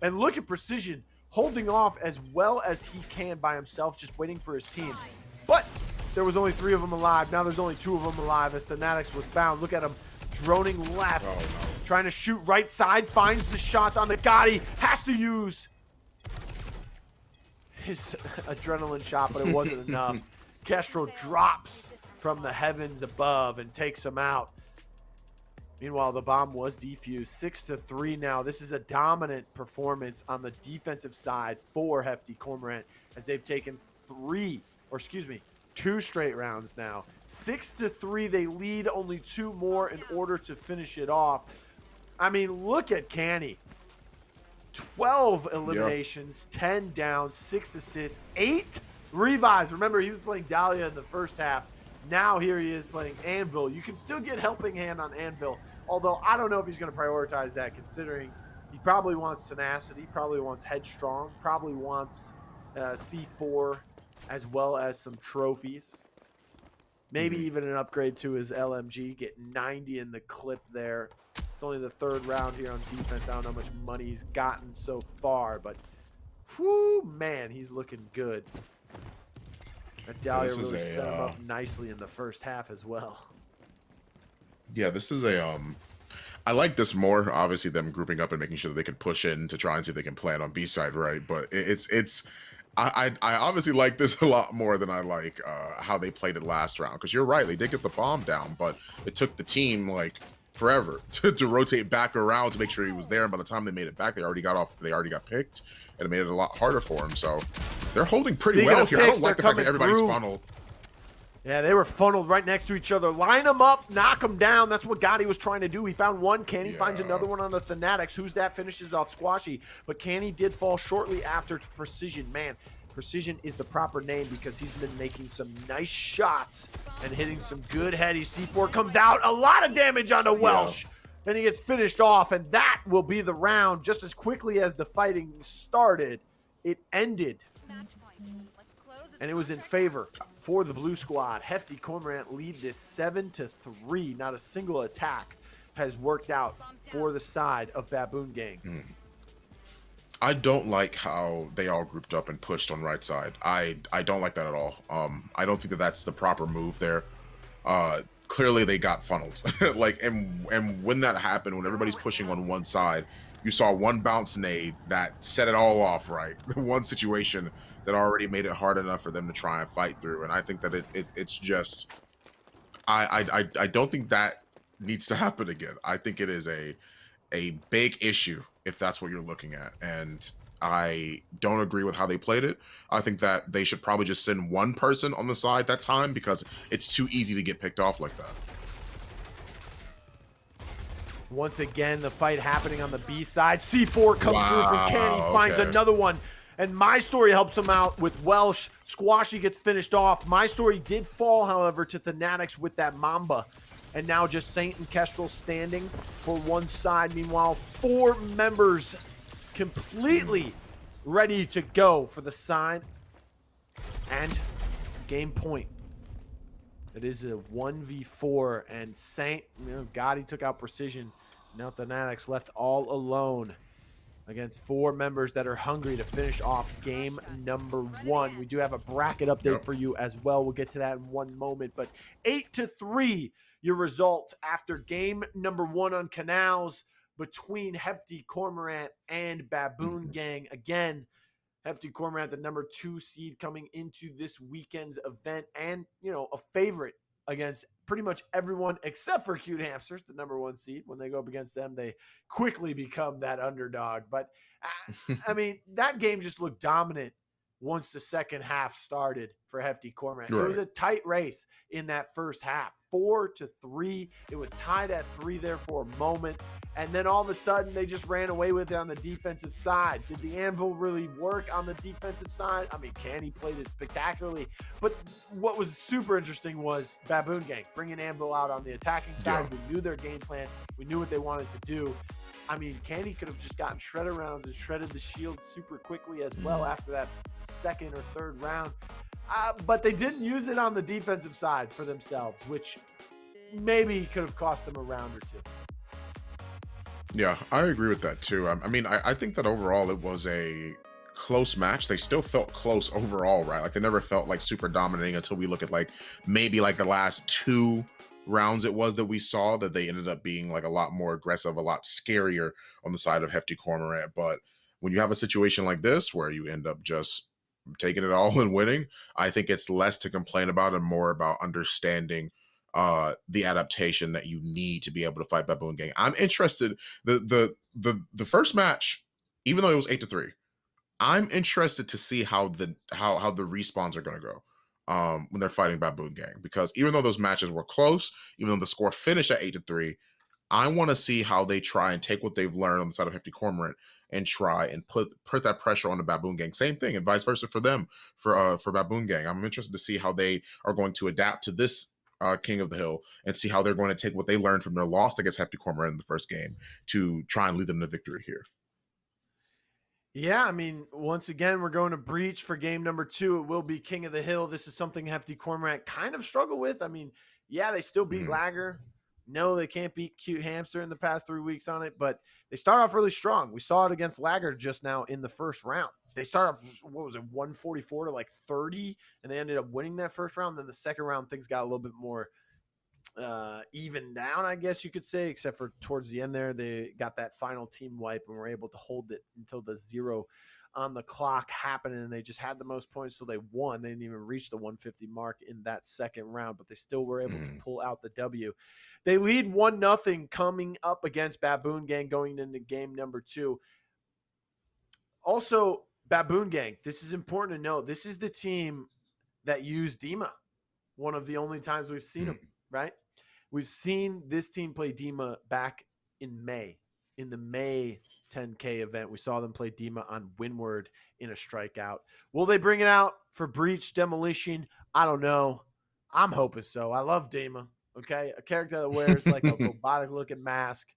Speaker 1: And look at Precision holding off as well as he can by himself, just waiting for his team. But there was only 3 of them alive. Now there's only 2 of them alive as Thanatics was found. Look at him droning left, trying to shoot right side, finds the shots on the Gotti, has to use his adrenaline shot, but it wasn't enough. Kestrel drops from the heavens above and takes him out. Meanwhile, the bomb was defused. 6-3 now. This is a dominant performance on the defensive side for Hefty Cormorant as they've taken 2 straight rounds now. 6-3, they lead only 2 more in order to finish it off. I mean, look at Canny. 12 eliminations, 10 down, 6 assists, 8 revives. Remember, he was playing Dahlia in the first half. Now here he is playing Anvil. You can still get helping hand on Anvil, although I don't know if he's going to prioritize that, considering he probably wants tenacity, probably wants headstrong, probably wants C4 as well as some trophies. Maybe even an upgrade to his LMG, get 90 in the clip there. It's only the 3rd round here on defense. I don't know how much money he's gotten so far, but whew, man, he's looking good. That Dahlia really set him up nicely in the first half as well.
Speaker 2: Yeah, this is a I like this more. Obviously, them grouping up and making sure that they can push in to try and see if they can plan on B side, right? But I obviously like this a lot more than I like how they played it last round. Because you're right, they did get the bomb down, but it took the team like forever to rotate back around to make sure he was there. And by the time they made it back, they already got picked, and it made it a lot harder for him. So they're holding pretty well here. I don't like the fact that everybody's funneled.
Speaker 1: Yeah, they were funneled right next to each other. Line them up, knock them down. That's what Gotti was trying to do. He found one. Canny finds another one on the Thanatics. Who's that? Finishes off Squashy. But Canny did fall shortly after to Precision. Man, Precision is the proper name because he's been making some nice shots and hitting some good headies. C4 comes out. A lot of damage on the Welsh. Then he gets finished off, and that will be the round. Just as quickly as the fighting started, it ended. And it was in favor for the blue squad. Hefty Cormorant lead this 7-3. Not a single attack has worked out for the side of Baboon Gang.
Speaker 2: I don't like how they all grouped up and pushed on right side. I don't like that at all. I don't think that that's the proper move there. Clearly they got funneled. and when that happened, when everybody's pushing on one side, you saw one bounce nade that set it all off, right? One situation that already made it hard enough for them to try and fight through. And I think that it's just, I don't think that needs to happen again. I think it is a big issue if that's what you're looking at. And I don't agree with how they played it. I think that they should probably just send one person on the side that time because it's too easy to get picked off like that.
Speaker 1: Once again, the fight happening on the B side. C4 comes through from Canny, finds another one. And My Story helps him out with Welsh. Squashy gets finished off. My Story did fall, however, to Thanatics with that Mamba. And now just Saint and Kestrel standing for one side. Meanwhile, 4 members completely ready to go for the side. And game point. It is a 1v4. And Saint, Gotti took out Precision. Now Thanatics left all alone against 4 members that are hungry to finish off game number 1. We do have a bracket update for you as well. We'll get to that in one moment. But 8-3, your result after game number 1 on Canals between Hefty Cormorant and Baboon Gang. Again, Hefty Cormorant, the number 2 seed coming into this weekend's event, and a favorite against pretty much everyone except for Cute Hamsters, the number 1 seed. When they go up against them, they quickly become that underdog. But I mean, that game just looked dominant once the second half started for Hefty Cormorant. It was
Speaker 2: Right.
Speaker 1: a tight race in that first half, 4-3. It was tied at 3 there for a moment. And then all of a sudden, they just ran away with it on the defensive side. Did the Anvil really work on the defensive side? I mean, Canny played it spectacularly. But what was super interesting was Baboon Gang bringing Anvil out on the attacking side.
Speaker 2: Yeah.
Speaker 1: We knew their game plan. We knew what they wanted to do. I mean, Candy could have just gotten shredder rounds and shredded the shield super quickly as well after that second or third round. But they didn't use it on the defensive side for themselves, which maybe could have cost them a round or two.
Speaker 2: Yeah, I agree with that too. I mean, I think that overall it was a close match. They still felt close overall, right? Like they never felt like super dominating until we look at like maybe like the last 2 rounds it was that we saw that they ended up being like a lot more aggressive, a lot scarier on the side of Hefty Cormorant. But when you have a situation like this where you end up just taking it all and winning, I think it's less to complain about and more about understanding the adaptation that you need to be able to fight Baboon Gang. I'm interested. The first match, even though it was 8-3, I'm interested to see how the respawns are going to go when they're fighting Baboon Gang, because even though those matches were close, even though the score finished at 8-3, I want to see how they try and take what they've learned on the side of Hefty Cormorant and try and put that pressure on the Baboon Gang. Same thing, and vice versa for them for Baboon Gang. I'm interested to see how they are going to adapt to this King of the Hill and see how they're going to take what they learned from their loss against Hefty Cormorant in the first game to try and lead them to victory here.
Speaker 1: Yeah, I mean, once again, we're going to Breach for game number 2. It will be King of the Hill. This is something Hefty Cormorant kind of struggle with. I mean, yeah, they still beat Lagger. No, they can't beat Cute Hamster in the past 3 weeks on it, but they start off really strong. We saw it against Lagger just now in the first round. They start off, what was it, 144 to like 30, and they ended up winning that first round. Then the second round, things got a little bit more even down, I guess you could say, except for towards the end there, they got that final team wipe and were able to hold it until the 0 on the clock happened, and they just had the most points, so they won. They didn't even reach the 150 mark in that second round, but they still were able to pull out the W. They lead 1-0 coming up against Baboon Gang going into game number 2. Also, Baboon Gang, this is important to know. This is the team that used Dima, one of the only times we've seen him, right? We've seen this team play Dima back in May, in the May 10K event. We saw them play Dima on Windward in a strikeout. Will they bring it out for Breach Demolition? I don't know. I'm hoping so. I love Dima, okay? A character that wears like a robotic-looking mask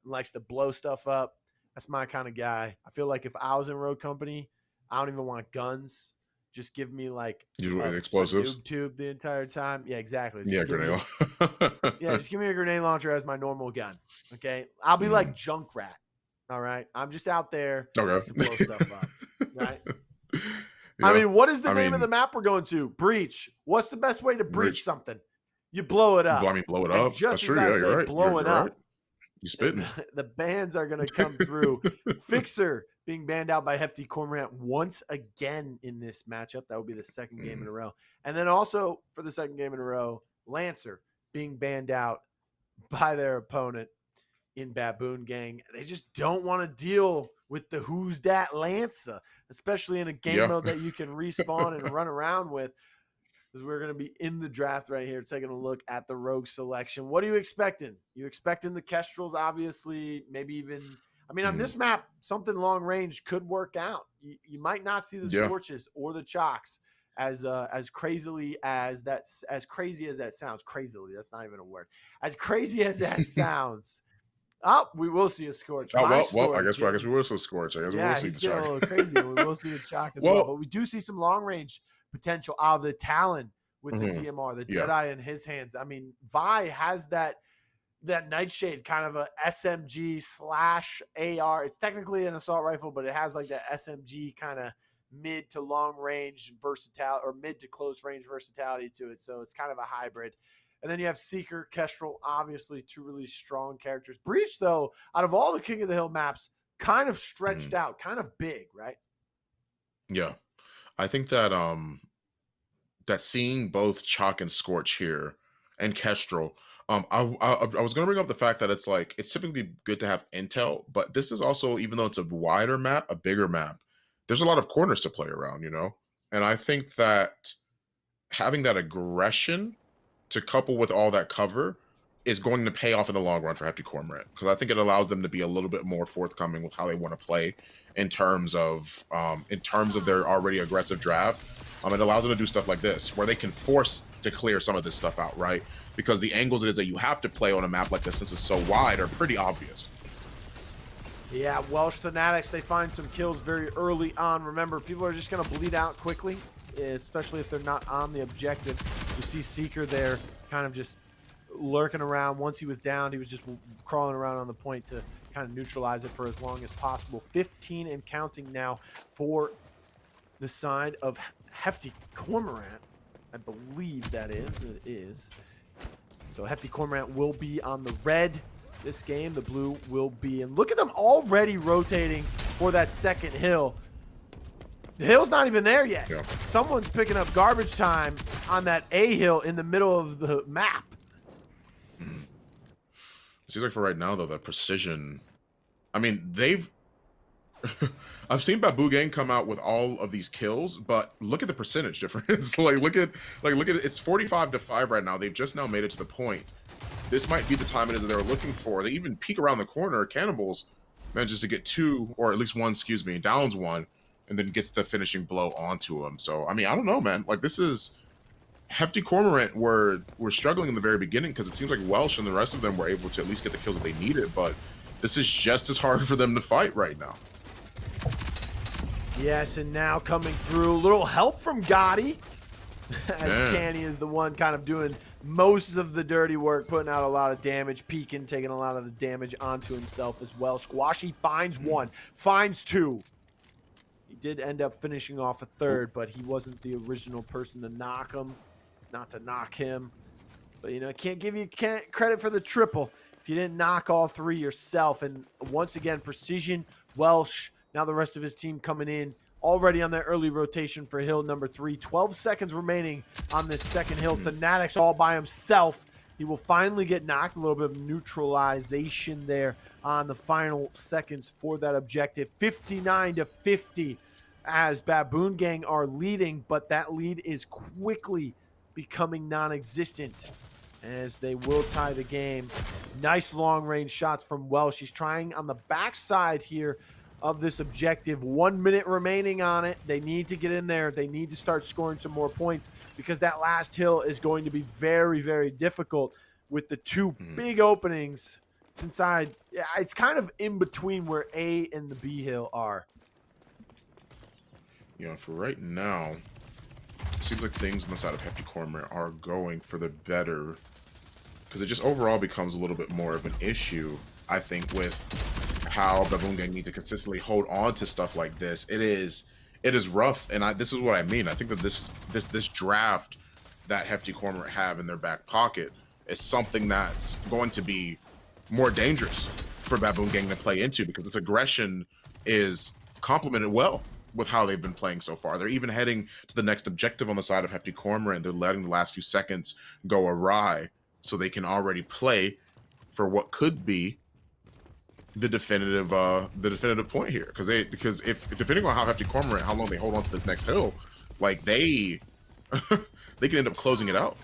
Speaker 1: and likes to blow stuff up. That's my kind of guy. I feel like if I was in Road Company, I don't even want guns. Just give me like
Speaker 2: explosives,
Speaker 1: a noob tube the entire time. Yeah, exactly.
Speaker 2: Just grenade.
Speaker 1: Just give me a grenade launcher as my normal gun. Okay, I'll be like Junkrat. All right, I'm just out there to blow stuff up. Right. Yeah. I mean, what is the name of the map we're going to? Breach. What's the best way to breach something? You blow it up.
Speaker 2: Blow it up.
Speaker 1: Just
Speaker 2: That's true.
Speaker 1: I
Speaker 2: Yeah,
Speaker 1: say,
Speaker 2: you're right.
Speaker 1: blow it up.
Speaker 2: Right. You spitting.
Speaker 1: The bans are going to come through. Fixer being banned out by Hefty Cormorant once again in this matchup. That would be the second game in a row. And then also for the second game in a row, Lancer being banned out by their opponent in Baboon Gang. They just don't want to deal with the who's that Lancer, especially in a game mode that you can respawn and run around with. Because we're going to be in the draft right here, taking a look at the rogue selection. What are you expecting? You expecting the Kestrels, obviously, maybe even, I mean, on this map, something long range could work out. You might not see the Scorches or the Chalks as crazy as that sounds. Crazily, that's not even a word. As crazy as that sounds. Oh, we will see a Scorch.
Speaker 2: Oh, well, I guess we will see a Scorch. I guess we will see the
Speaker 1: Chalk. A little crazy. We will see the Chalk as well. But we do see some long range potential out of the Talon with the DMR, the Deadeye in his hands. I mean, Vi has that Nightshade kind of a SMG / AR. It's technically an assault rifle, but it has like that SMG kind of mid to long range versatility or mid to close range versatility to it. So it's kind of a hybrid. And then you have Seeker, Kestrel, obviously 2 really strong characters. Breach, though, out of all the King of the Hill maps, kind of stretched out, kind of big, right?
Speaker 2: Yeah. I think that that seeing both Chalk and Scorch here and Kestrel, I was going to bring up the fact that it's like it's typically good to have intel, but this is also, even though it's a wider map, a bigger map, there's a lot of corners to play around, you know? And I think that having that aggression to couple with all that cover is going to pay off in the long run for Hefty Cormorant, because I think it allows them to be a little bit more forthcoming with how they want to play in terms of their already aggressive draft. It allows them to do stuff like this, where they can force to clear some of this stuff out, right? Because the angles it is that you have to play on a map like this, since it's so wide, are pretty obvious.
Speaker 1: Yeah, Welsh Thanatics, they find some kills very early on. Remember, people are just going to bleed out quickly, especially if they're not on the objective. You see Seeker there kind of just lurking around. Once he was down, he was just crawling around on the point to kind of neutralize it for as long as possible. 15 and counting now for the side of Hefty Cormorant. I believe that is. It is. So Hefty Cormorant will be on the red this game. The blue will be. And look at them already rotating for that second hill. The hill's not even there yet.
Speaker 2: Yeah.
Speaker 1: Someone's picking up garbage time on that A hill in the middle of the map.
Speaker 2: It seems like for right now, though, that precision. I mean, they've. I've seen Baboon Gang come out with all of these kills, but look at the percentage difference. look at it. It's 45-5 right now. They've just now made it to the point. This might be the time it is that they were looking for. They even peek around the corner. Cannibals manages to get two, or at least one, excuse me, downs one, and then gets the finishing blow onto him. So, I mean, I don't know, man. Like, this is Hefty Cormorant were struggling in the very beginning, because it seems like Welsh and the rest of them were able to at least get the kills that they needed, but this is just as hard for them to fight right now.
Speaker 1: Yes, and now coming through, a little help from Gotti, as Canny is the one kind of doing most of the dirty work, putting out a lot of damage, peeking, taking a lot of the damage onto himself as well. Squashy finds one, finds two. He did end up finishing off a third, but he wasn't the original person to knock him, not to knock him. But, you know, I can't give you credit for the triple if you didn't knock all three yourself. And once again, Precision, Welsh, now the rest of his team coming in already on that early rotation for hill number 3. 12 seconds remaining on this second hill. Thanatics all by himself. He will finally get knocked. A little bit of neutralization there on the final seconds for that objective. 59-50 as Baboon Gang are leading, but that lead is quickly becoming non-existent as they will tie the game. Nice long-range shots from Welsh. He's trying on the backside here of this objective. 1 minute remaining on it. They need to get in there. They need to start scoring some more points, because that last hill is going to be very, very difficult with the two big openings. It's inside. Yeah, it's kind of in between where A and the B hill are.
Speaker 2: You know, for right now, it seems like things on the side of Hefty Cormorant are going for the better, because it just overall becomes a little bit more of an issue, I think, with how Baboon Gang need to consistently hold on to stuff like this. It is rough, and this is what I mean. I think that this draft that Hefty Cormorant have in their back pocket is something that's going to be more dangerous for Baboon Gang to play into, because this aggression is complemented well with how they've been playing so far. They're even heading to the next objective on the side of Hefty Cormorant. They're letting the last few seconds go awry so they can already play for what could be the definitive point here, because if depending on how Hefty Cormorant, how long they hold on to this next hill, like they can end up closing it out.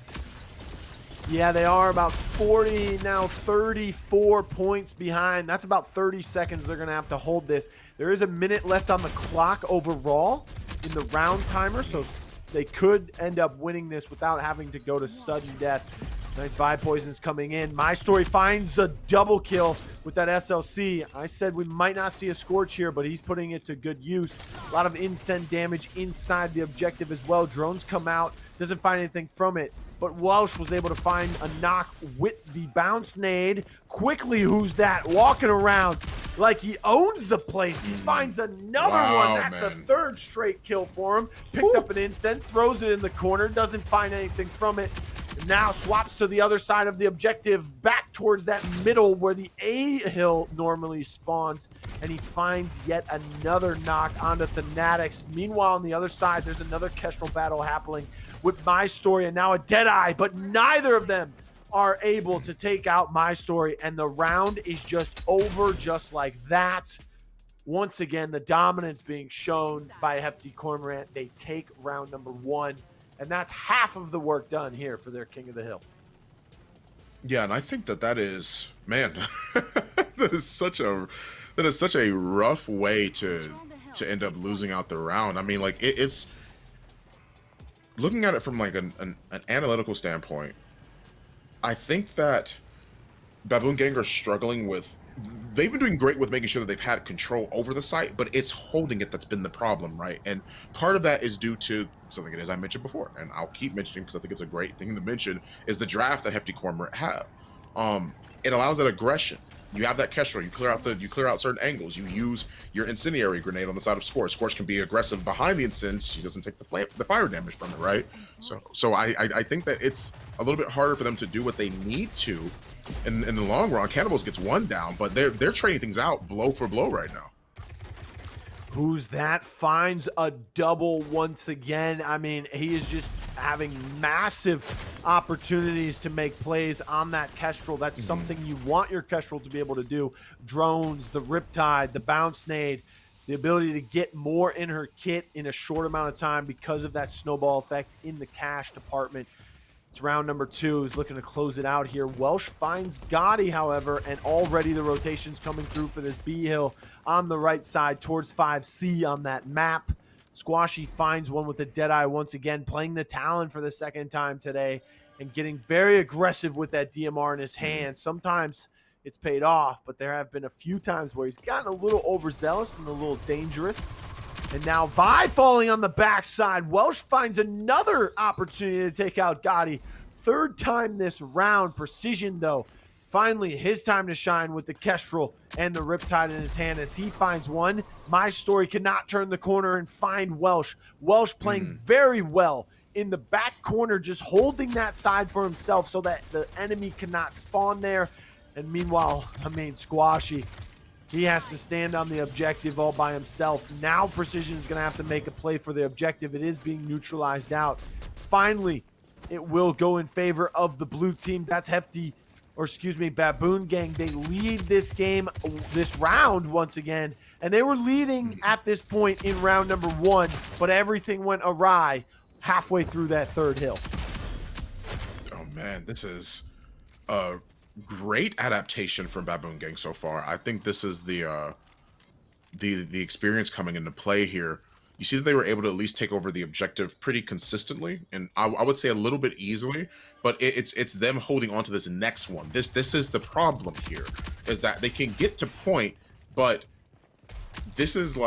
Speaker 1: Yeah, they are about 40 now, 34 points behind. That's about 30 seconds they're gonna have to hold this. There is a minute left on the clock overall in the round timer, so they could end up winning this without having to go to sudden death. Nice vibe poisons coming in. PStory finds a double kill with that SLC. I said we might not see a Scorch here, but he's putting it to good use. A lot of incend damage inside the objective as well. Drones come out, doesn't find anything from it, but Welsh was able to find a knock with the bounce nade. Quickly, who's that? Walking around like he owns the place. He finds another one. That's a third straight kill for him. Picked up an incend, throws it in the corner, doesn't find anything from it. Now swaps to the other side of the objective, back towards that middle where the A hill normally spawns, and he finds yet another knock onto Thanatics. Meanwhile, on the other side, there's another Kestrel battle happening with PStory and now a Deadeye, but neither of them are able to take out PStory, and the round is just over just like that. once again, the dominance being shown by Hefty Cormorant. They take round number 1, and that's half of the work done here for their King of the Hill.
Speaker 2: Yeah, and I think that is, man, that is such a rough way to end up losing out the round. I mean, like it's looking at it from like an analytical standpoint. I think that Baboon Gang are struggling with. They've been doing great with making sure that they've had control over the site, but it's holding it that's been the problem, right? And part of that is due to something as I mentioned before, and I'll keep mentioning because I think it's a great thing to mention, is the draft that Hefty Cormorant have. It allows that aggression. You have that Kestrel, you clear out certain angles, you use your incendiary grenade on the side of Scorch. Scorch can be aggressive behind the incense, she doesn't take the fire damage from it, right? So I think that it's a little bit harder for them to do what they need to in the long run. Cannibals gets one down, but they're trading things out blow for blow right now.
Speaker 1: Who's that? Finds a double once again. I mean, he is just having massive opportunities to make plays on that Kestrel. That's something you want your Kestrel to be able to do. Drones, the Riptide, the Bounce Nade, the ability to get more in her kit in a short amount of time because of that snowball effect in the cash department. It's round number 2. He's looking to close it out here. Welsh finds Gotti, however, and already the rotation's coming through for this B hill on the right side towards 5C on that map. Squashy finds one with the Deadeye once again, playing the Talon for the second time today and getting very aggressive with that DMR in his hand. Sometimes it's paid off, but there have been a few times where he's gotten a little overzealous and a little dangerous. And now Vi falling on the backside. Welsh finds another opportunity to take out Gotti. Third time this round. Precision, though. Finally, his time to shine with the Kestrel and the Riptide in his hand as he finds one. PStory cannot turn the corner and find Welsh. Welsh playing very well in the back corner, just holding that side for himself so that the enemy cannot spawn there. And meanwhile, Squashy, he has to stand on the objective all by himself. Now Precision is going to have to make a play for the objective. It is being neutralized out. Finally, it will go in favor of the blue team. That's Baboon Gang. They lead this game, this round once again. And they were leading at this point in round number 1, but everything went awry halfway through that third hill.
Speaker 2: Oh man, this is great adaptation from Baboon Gang so far. I think this is the experience coming into play here. You see that they were able to at least take over the objective pretty consistently, and I would say a little bit easily, but it's them holding on to this next one. This is the problem here, is that they can get to point, but this is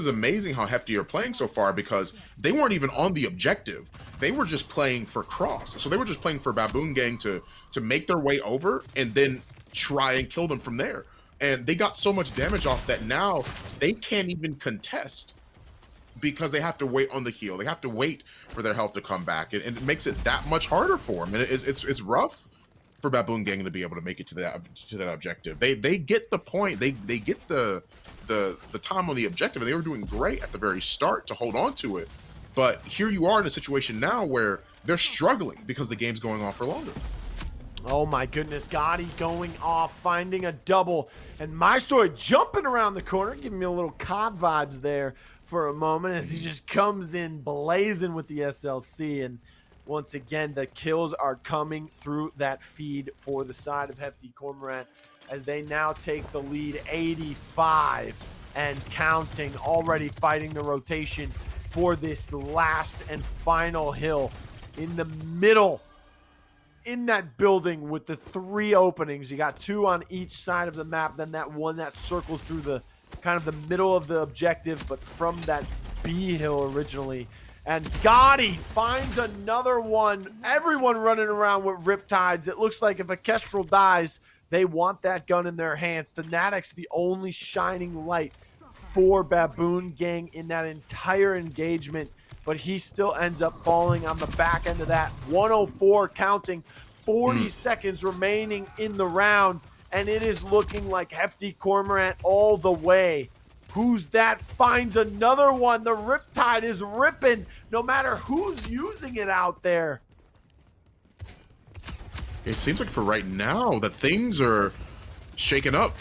Speaker 2: amazing how Hefty are playing so far, because they weren't even on the objective. They were just playing for cross. So they were just playing for Baboon Gang to make their way over and then try and kill them from there. And they got so much damage off that now they can't even contest because they have to wait on the heal. They have to wait for their health to come back. And it makes it that much harder for them. And it's rough for Baboon Gang to be able to make it to that objective. They get the point. They get the time on the objective, and they were doing great at the very start to hold on to it. But here you are in a situation now where they're struggling because the game's going on for longer.
Speaker 1: Oh my goodness, Gotti going off, finding a double, and PStory jumping around the corner, giving me a little COD vibes there for a moment as he just comes in blazing with the SLC. And once again, the kills are coming through that feed for the side of Hefty Cormorant as they now take the lead 85 and counting, already fighting the rotation for this last and final hill in the middle. In that building with the 3 openings, you got 2 on each side of the map, then that one that circles through the kind of the middle of the objective, but from that B hill originally. And Gotti finds another one. Everyone running around with Riptides. It looks like if a Kestrel dies, they want that gun in their hands. Thanatics, the only shining light for Baboon Gang in that entire engagement, but he still ends up falling on the back end of that. 104 counting, 40 seconds remaining in the round, and it is looking like Hefty Cormorant all the way. Who's that? Finds another one. The Riptide is ripping no matter who's using it out there.
Speaker 2: It seems like for right now that things are shaken up.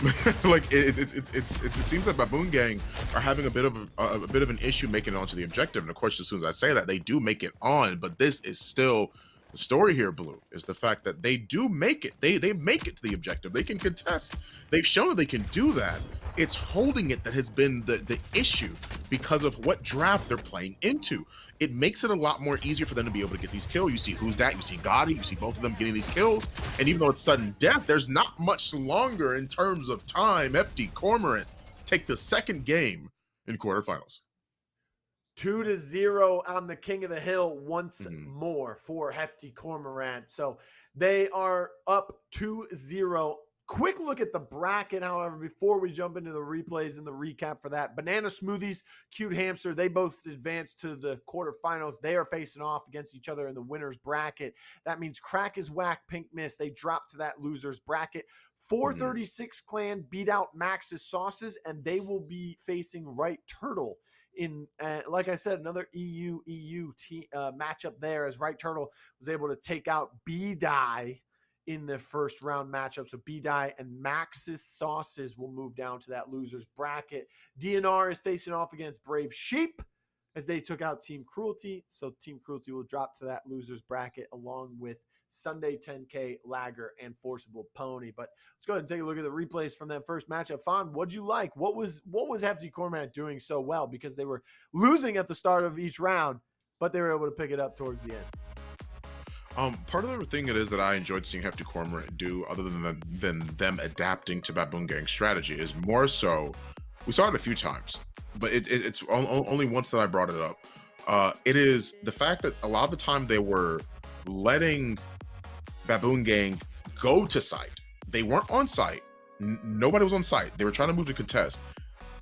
Speaker 2: Like it seems that Baboon Gang are having a bit of an issue making it onto the objective. And of course, as soon as I say that, they do make it on. But this is still the story here, Blue, is the fact that they do make it. They make it to the objective. They can contest. They've shown that they can do that. It's holding it that has been the issue because of what draft they're playing into. It makes it a lot more easier for them to be able to get these kills. You see who's that? You see Gotti. You see both of them getting these kills. And even though it's sudden death, there's not much longer in terms of time. Hefty Cormorant take the second game in quarterfinals.
Speaker 1: 2-0 on the King of the Hill once more for Hefty Cormorant. So they are up 2-0. Quick look at the bracket, however, before we jump into the replays and the recap for that. Banana Smoothies, Cute Hamster, they both advanced to the quarterfinals. They are facing off against each other in the winner's bracket. That means Crack is Whack, Pink Mist. They drop to that loser's bracket. 436 Clan beat out Max's Sauces, and they will be facing Right Turtle in, like I said, another EU matchup there, as Right Turtle was able to take out B-Die in the first round matchup. So B-Die and Max's Sauces will move down to that loser's bracket. DNR is facing off against Brave Sheep as they took out Team Cruelty. So Team Cruelty will drop to that loser's bracket along with Sunday 10K, Lagger, and Forcible Pony. But let's go ahead and take a look at the replays from that first matchup. Fawn, what'd you like? What was Hefty Cormorant doing so well? Because they were losing at the start of each round, but they were able to pick it up towards the end.
Speaker 2: Part of the thing it is that I enjoyed seeing Hefty Cormorant do, other than them adapting to Baboon Gang's strategy, is more so, we saw it a few times, but it's only once that I brought it up. It is the fact that a lot of the time they were letting Baboon Gang go to site. They weren't on site. Nobody was on site. They were trying to move to contest.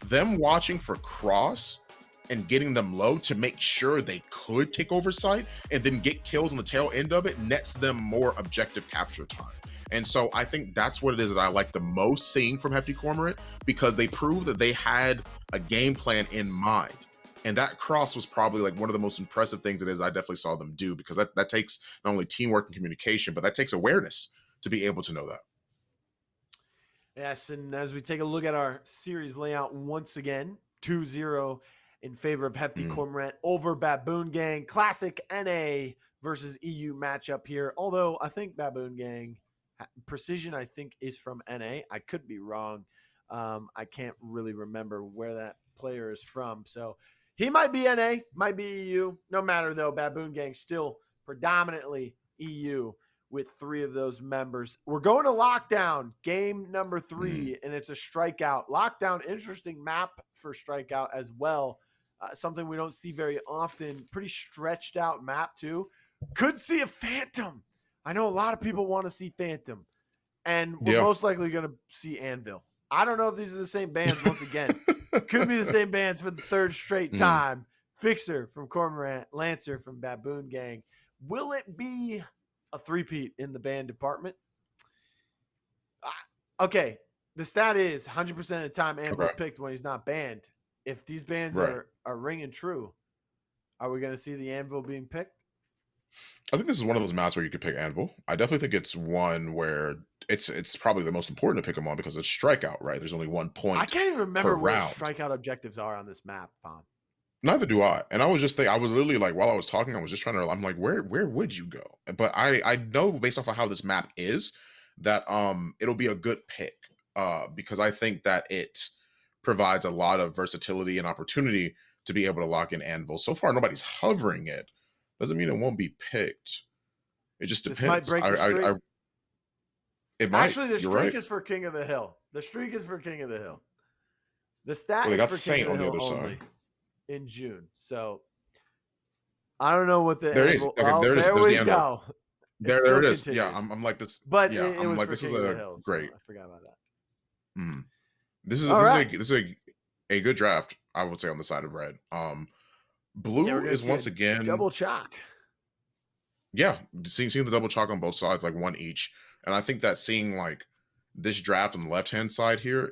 Speaker 2: Them watching for cross and getting them low to make sure they could take over site and then get kills on the tail end of it nets them more objective capture time. And so I think that's what it is that I like the most seeing from Hefty Cormorant, because they proved that they had a game plan in mind. And that cross was probably like one of the most impressive things it is I definitely saw them do, because that takes not only teamwork and communication, but that takes awareness to be able to know that.
Speaker 1: Yes, and as we take a look at our series layout once again, 2-0 in favor of Hefty Cormorant over Baboon Gang. Classic NA versus EU matchup here. Although I think Baboon Gang, Precision, I think, is from NA. I could be wrong. I can't really remember where that player is from. So he might be NA, might be EU. No matter, though, Baboon Gang still predominantly EU with 3 of those members. We're going to Lockdown, game number 3, and it's a Strikeout. Lockdown, interesting map for Strikeout as well. Something we don't see very often. Pretty stretched out map, too. Could see a Phantom. I know a lot of people want to see Phantom. And we're most likely going to see Anvil. I don't know if these are the same bands once again. Could be the same bands for the 3rd straight time. Fixer from Cormorant, Lancer from Baboon Gang. Will it be a three-peat in the band department? Okay, the stat is 100% of the time Anvil's picked when he's not banned. If these bands are ringing true, are we going to see the Anvil being picked?
Speaker 2: I think this is one of those maps where you could pick Anvil. I definitely think it's one where it's probably the most important to pick them on because it's Strikeout, right? There's only 1 point.
Speaker 1: I can't even remember what Strikeout objectives are on this map, Fawn.
Speaker 2: Neither do I. And I was just thinking, I was literally like, while I was talking, I was just trying to, I'm like, where would you go? But I know based off of how this map is that it'll be a good pick because I think that it provides a lot of versatility and opportunity to be able to lock in Anvil. So far, nobody's hovering it. Doesn't mean it won't be picked. It just depends.
Speaker 1: This might break the streak.
Speaker 2: It might.
Speaker 1: Actually, the streak is for King of the Hill. The streak is for King of the Hill. The stat is for King of the Hill only in June. So I don't know what the
Speaker 2: there is. Okay, there we
Speaker 1: go.
Speaker 2: There it is. Continues. Yeah, I'm like this.
Speaker 1: But
Speaker 2: yeah,
Speaker 1: it
Speaker 2: I'm
Speaker 1: was
Speaker 2: like
Speaker 1: for
Speaker 2: this
Speaker 1: King
Speaker 2: is
Speaker 1: of
Speaker 2: a
Speaker 1: the Hill,
Speaker 2: great.
Speaker 1: So I forgot about that.
Speaker 2: This is a good draft, I would say, on the side of red. Blue is once again
Speaker 1: double chalk.
Speaker 2: Yeah, seeing the double chalk on both sides, like 1 each, and I think that seeing like this draft on the left hand side here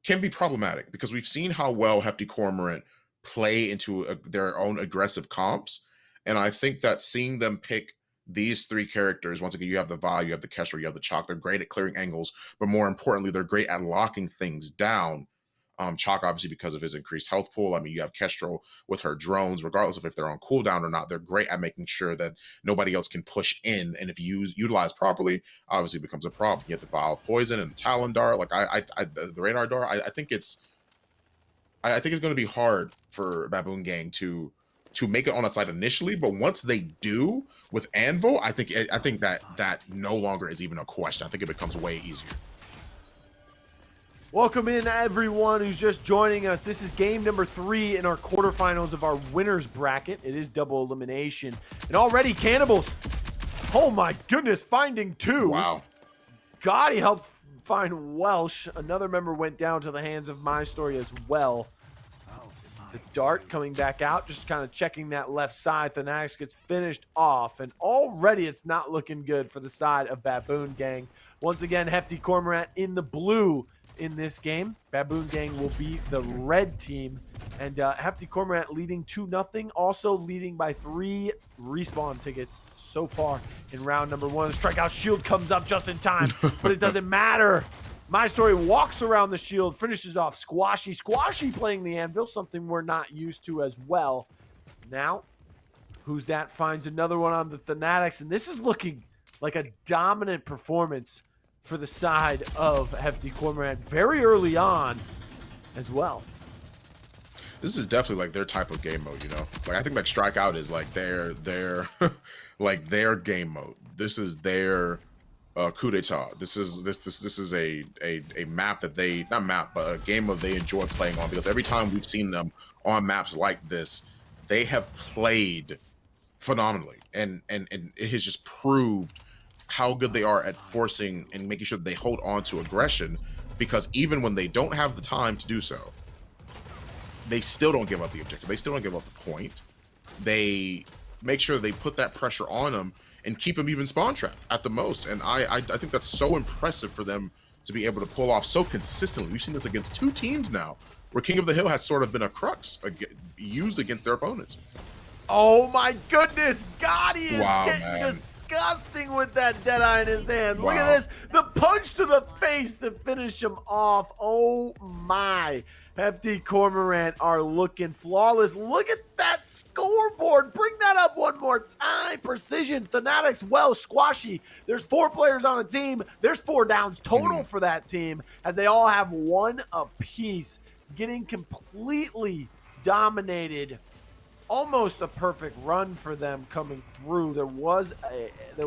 Speaker 2: can be problematic because we've seen how well Hefty Cormorant play into their own aggressive comps, and I think that seeing them pick these three characters, once again, you have the Vi, you have the Kestrel, you have the Chalk. They're great at clearing angles, but more importantly, they're great at locking things down. Chalk, obviously, because of his increased health pool. I mean, you have Kestrel with her drones, regardless of if they're on cooldown or not. They're great at making sure that nobody else can push in. And if you utilize properly, obviously it becomes a problem. You have the Vile Poison and the Talon Dart. Like the Radar Dart. I think it's going to be hard for Baboon Gang to make it on a site initially, but once they do with Anvil, I think that no longer is even a question. I think it becomes way easier.
Speaker 1: Welcome in everyone who's just joining us. This is game number 3 in our quarterfinals of our winners bracket. It is double elimination. And already Cannibals, oh my goodness, finding 2.
Speaker 2: Wow.
Speaker 1: Gotti helped find Welsh. Another member went down to the hands of PStory as well. The dart coming back out, just kind of checking that left side. Thanatics gets finished off, and already it's not looking good for the side of Baboon Gang. Once again, Hefty Cormorant in the blue in this game. Baboon Gang will be the red team, and Hefty Cormorant leading 2-0, also leading by 3 respawn tickets so far in round number 1. The strikeout shield comes up just in time, but it doesn't matter. PStory walks around the shield, finishes off Squashy. Squashy playing the anvil, something we're not used to as well. Now, who's that finds another one on the Thanatics, and this is looking like a dominant performance for the side of Hefty Cormorant very early on as well.
Speaker 2: This is definitely like their type of game mode, you know? Like, I think like Strikeout is like their like their game mode. This is their coup d'etat. This is a map that they, not map, but a game mode they enjoy playing on, because every time we've seen them on maps like this, they have played phenomenally, and it has just proved how good they are at forcing and making sure that they hold on to aggression, because even when they don't have the time to do so, they still don't give up the objective. They still don't give up the point. They make sure they put that pressure on them and keep them even spawn trapped at the most. And I think that's so impressive for them to be able to pull off so consistently. We've seen this against 2 teams now, where King of the Hill has sort of been a crux used against their opponents.
Speaker 1: Oh my goodness, Gotti is getting
Speaker 2: man.
Speaker 1: disgusting with that Deadeye in his hand.
Speaker 2: Wow.
Speaker 1: Look at this, the punch to the face to finish him off. Oh my. Hefty Cormorant are looking flawless. Look at that scoreboard. Bring that up one more time. Precision, Thanatics, Welsh, Squashy. There's 4 players on a team. There's 4 downs total for that team, as they all have 1 apiece, getting completely dominated. Almost a perfect run for them coming through. There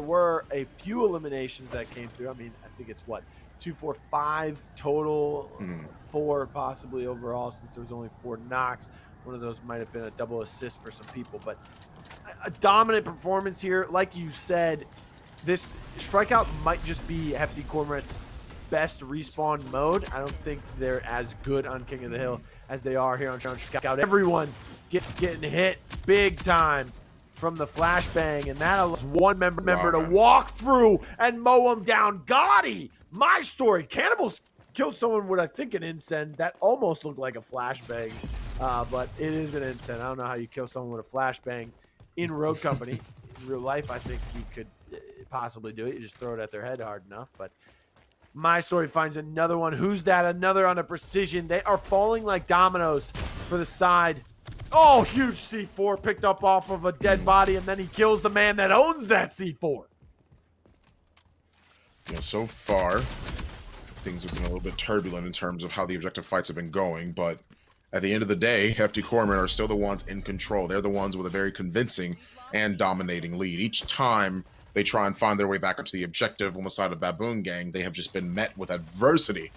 Speaker 1: were a few eliminations that came through. I mean, I think it's what, 2, 4, 5 total, 4 possibly overall, since there was only 4 knocks. One of those might have been a double assist for some people, but a dominant performance here. Like you said, this strikeout might just be Hefty Cormorant's best respawn mode. I don't think they're as good on King of the Hill as they are here on Strikeout. Everyone getting hit big time from the flashbang, and that allows one member to walk through and mow him down. Gotti, PStory. Cannibals killed someone with, I think, an incense that almost looked like a flashbang, but it is an incense. I don't know how you kill someone with a flashbang in Road Company. In real life, I think you could possibly do it. You just throw it at their head hard enough, but PStory finds another one. Who's that? Another on a precision. They are falling like dominoes for the side. Oh, huge C4 picked up off of a dead body, and then he kills the man that owns that C4.
Speaker 2: Yeah, so far, things have been a little bit turbulent in terms of how the objective fights have been going, but at the end of the day, Hefty Cormorant are still the ones in control. They're the ones with a very convincing and dominating lead. Each time they try and find their way back up to the objective on the side of Baboon Gang, they have just been met with adversity,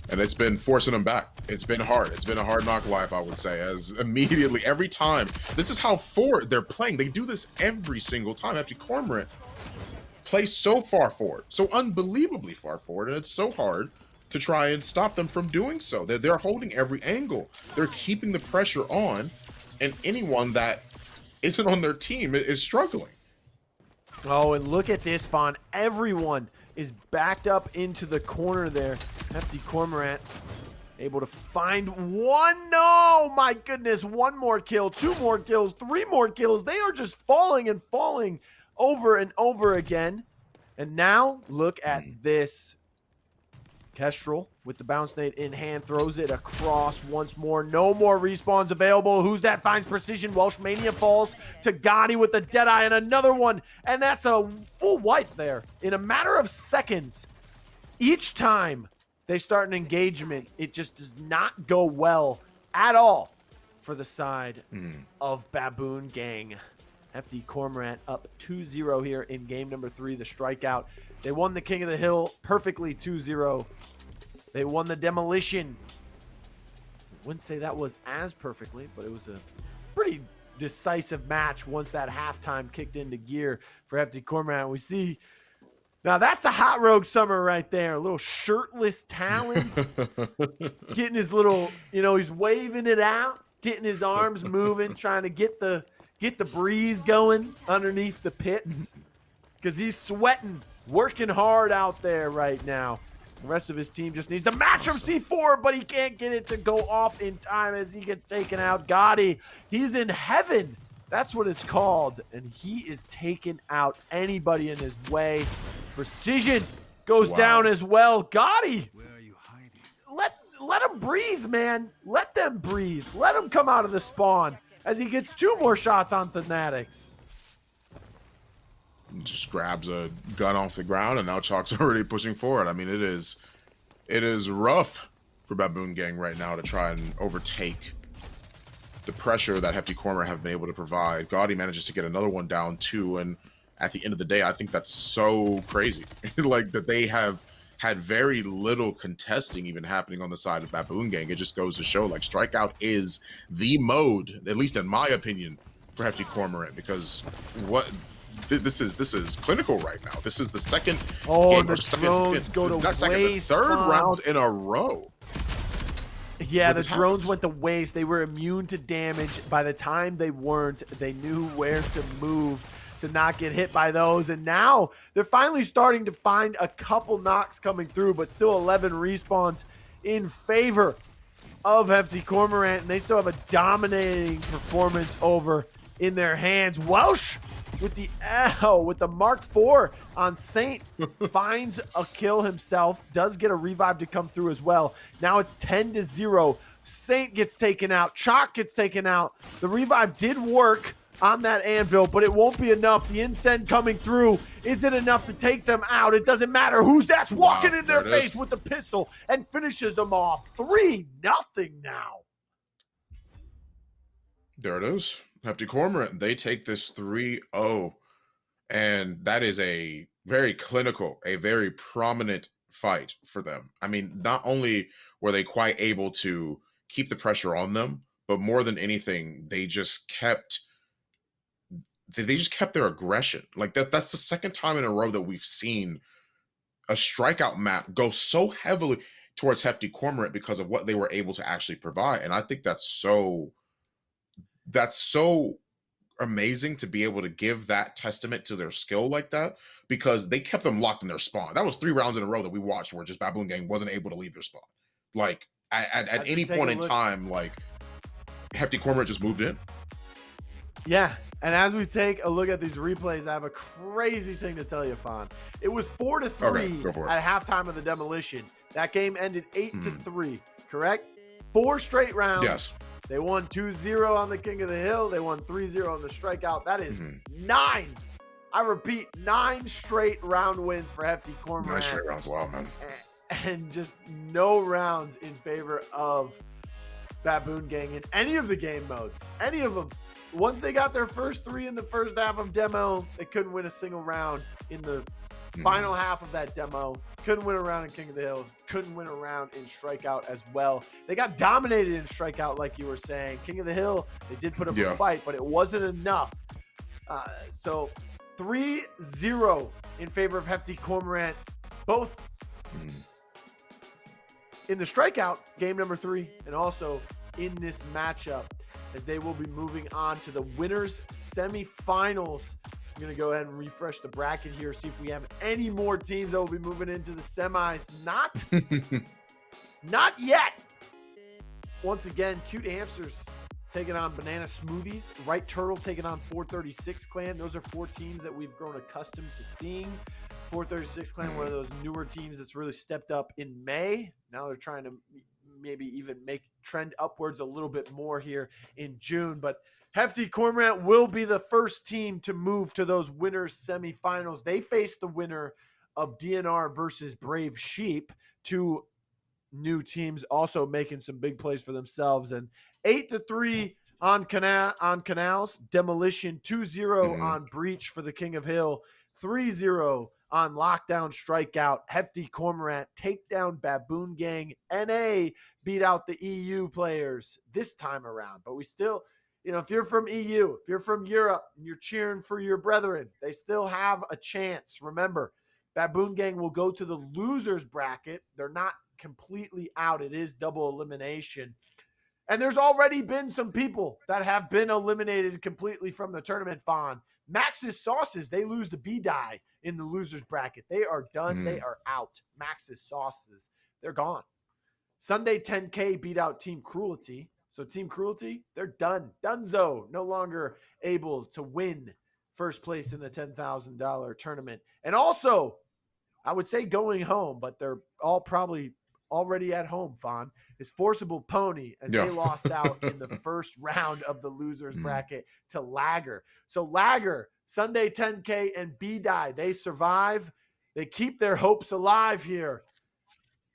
Speaker 2: and it's been forcing them back. It's been hard. It's been a hard knock life, I would say, as immediately, every time, this is how forward they're playing. They do this every single time. Hefty Cormorant plays so far forward, so unbelievably far forward, and it's so hard to try and stop them from doing so. They're holding every angle. They're keeping the pressure on, and anyone that isn't on their team is struggling.
Speaker 1: Oh, and look at this, Fawn. Everyone is backed up into the corner there. Hefty Cormorant able to find one. No, my goodness. 1 more kill, 2 more kills, 3 more kills. They are just falling and falling over and over again. And now look at this. Kestrel with the bounce nade in hand, throws it across once more. No more respawns available. Who's that? Finds precision. Welshmania falls to Gotti with a Deadeye and another one. And that's a full wipe there. In a matter of seconds, each time they start an engagement, it just does not go well at all for the side of Baboon Gang. Hefty Cormorant up 2-0 here in game number 3, the strikeout. They won the King of the Hill perfectly 2-0. They won the Demolition. Wouldn't say that was as perfectly, but it was a pretty decisive match once that halftime kicked into gear for Hefty Cormorant. We see, now that's a hot rogue summer right there. A little shirtless Talon getting his little, he's waving it out, getting his arms moving, trying to get the breeze going underneath the pits because he's sweating, working hard out there right now. The rest of his team just needs to match from C4, but he can't get it to go off in time as he gets taken out. Gotti, he's in heaven. That's what it's called. And he is taking out anybody in his way. Precision goes down as well. Gotti,
Speaker 3: where are you hiding?
Speaker 1: Let him breathe, man. Let them breathe. Let him come out of the spawn as he gets 2 more shots on Thanatics.
Speaker 2: Just grabs a gun off the ground, and now Chalk's already pushing forward. I mean, it is rough for Baboon Gang right now to try and overtake the pressure that Hefty Cormorant have been able to provide. Gotti manages to get another one down too, and at the end of the day, I think that's so crazy. Like that they have had very little contesting even happening on the side of Baboon Gang. It just goes to show like strikeout is the mode, at least in my opinion, for Hefty Cormorant, because this is clinical right now. This is the second game,
Speaker 1: the drones go to waste.
Speaker 2: The third round in a row.
Speaker 1: Yeah, the drones went to waste. They were immune to damage. By the time they weren't, they knew where to move to not get hit by those. And now they're finally starting to find a couple knocks coming through, but still 11 respawns in favor of Hefty Cormorant. And they still have a dominating performance over in their hands. Welsh with the Mark IV on Saint finds a kill himself, does get a revive to come through as well. Now it's 10-0. Saint gets taken out. Chalk gets taken out. The revive did work on that anvil, but it won't be enough. The incend coming through. Is it enough to take them out? It doesn't matter who's that's walking in their face with the pistol and finishes them off. 3-0 now.
Speaker 2: There it is. Hefty Cormorant, they take this 3-0, and that is a very clinical, a very prominent fight for them. I mean, not only were they quite able to keep the pressure on them, but more than anything, they just kept their aggression. Like that's the second time in a row that we've seen a strikeout map go so heavily towards Hefty Cormorant because of what they were able to actually provide. And I think that's so amazing to be able to give that testament to their skill like that, because they kept them locked in their spawn. That was 3 rounds in a row that we watched where just Baboon Gang wasn't able to leave their spawn. Like at any point in time, like Hefty Cormorant just moved in.
Speaker 1: Yeah, and as we take a look at these replays, I have a crazy thing to tell you, Fawn. It was 4-3 at halftime of the Demolition. That game ended 8-3, correct? 4 straight rounds.
Speaker 2: Yes.
Speaker 1: They won 2-0 on the King of the Hill. They won 3-0 on the strikeout. That is 9. I repeat, 9 straight round wins for Hefty Cormorant.
Speaker 2: 9 straight rounds. Wow, man.
Speaker 1: And just no rounds in favor of Baboon Gang in any of the game modes. Any of them. Once they got their first 3 in the first half of demo, they couldn't win a single round in the final half of that demo. Couldn't win a round in King of the Hill. Couldn't win a round in strikeout as well. They got dominated in strikeout, like you were saying. King of the Hill, they did put up a fight, but it wasn't enough. So 3-0 in favor of Hefty Cormorant, both in the strikeout, game number 3, and also in this matchup, as they will be moving on to the winners semifinals. I'm going to go ahead and refresh the bracket here, see if we have any more teams that will be moving into the semis. Not yet. Once again, Cute Hamsters taking on Banana Smoothies. Right Turtle taking on 436 Clan. Those are 4 teams that we've grown accustomed to seeing. 436 Clan, one of those newer teams that's really stepped up in May. Now they're trying to maybe even make trend upwards a little bit more here in June. But Hefty Cormorant will be the first team to move to those winners semifinals. They face the winner of DNR versus Brave Sheep, two new teams also making some big plays for themselves. And 8-3 on Canals, Demolition, 2-0 on Breach for the King of Hill, 3-0 on Lockdown Strikeout. Hefty Cormorant take down Baboon Gang. NA beat out the EU players this time around. But we still, if you're from EU, if you're from Europe, and you're cheering for your brethren, they still have a chance. Remember, Baboon Gang will go to the losers bracket. They're not completely out. It is double elimination. And there's already been some people that have been eliminated completely from the tournament, Fawn. Max's Sauces, they lose to B-Die in the losers bracket. They are done. They are out. Max's Sauces, they're gone. Sunday 10K beat out Team Cruelty. So Team Cruelty, they're done. Dunzo, no longer able to win first place in the $10,000 tournament. And also, I would say going home, but they're all probably already at home, Fawn, is Forcible Pony, as they lost out in the first round of the losers bracket to Lagger. So Lagger, Sunday 10K, and B-Die, they survive. They keep their hopes alive here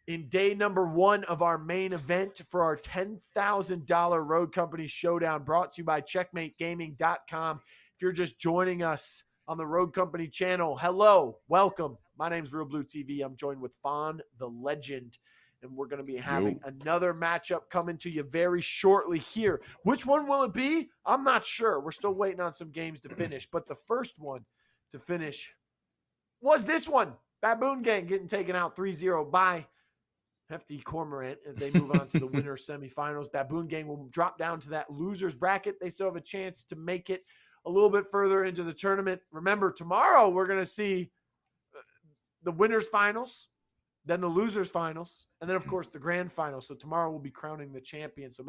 Speaker 1: in day number 1 of our main event for our $10,000 Road Company Showdown, brought to you by CheckmateGaming.com. If you're just joining us on the Road Company channel, hello, welcome. My name's realBluTV. I'm joined with Fawn, the legend, and we're going to be having another matchup coming to you very shortly here. Which one will it be? I'm not sure. We're still waiting on some games to finish, but the first one to finish was this one. Baboon Gang getting taken out 3-0 by Hefty Cormorant as they move on to the winner semifinals. Baboon Gang will drop down to that losers bracket. They still have a chance to make it a little bit further into the tournament. Remember, tomorrow we're going to see the winners finals, then the losers finals, and then, of course, the grand finals. So tomorrow we'll be crowning the champion. So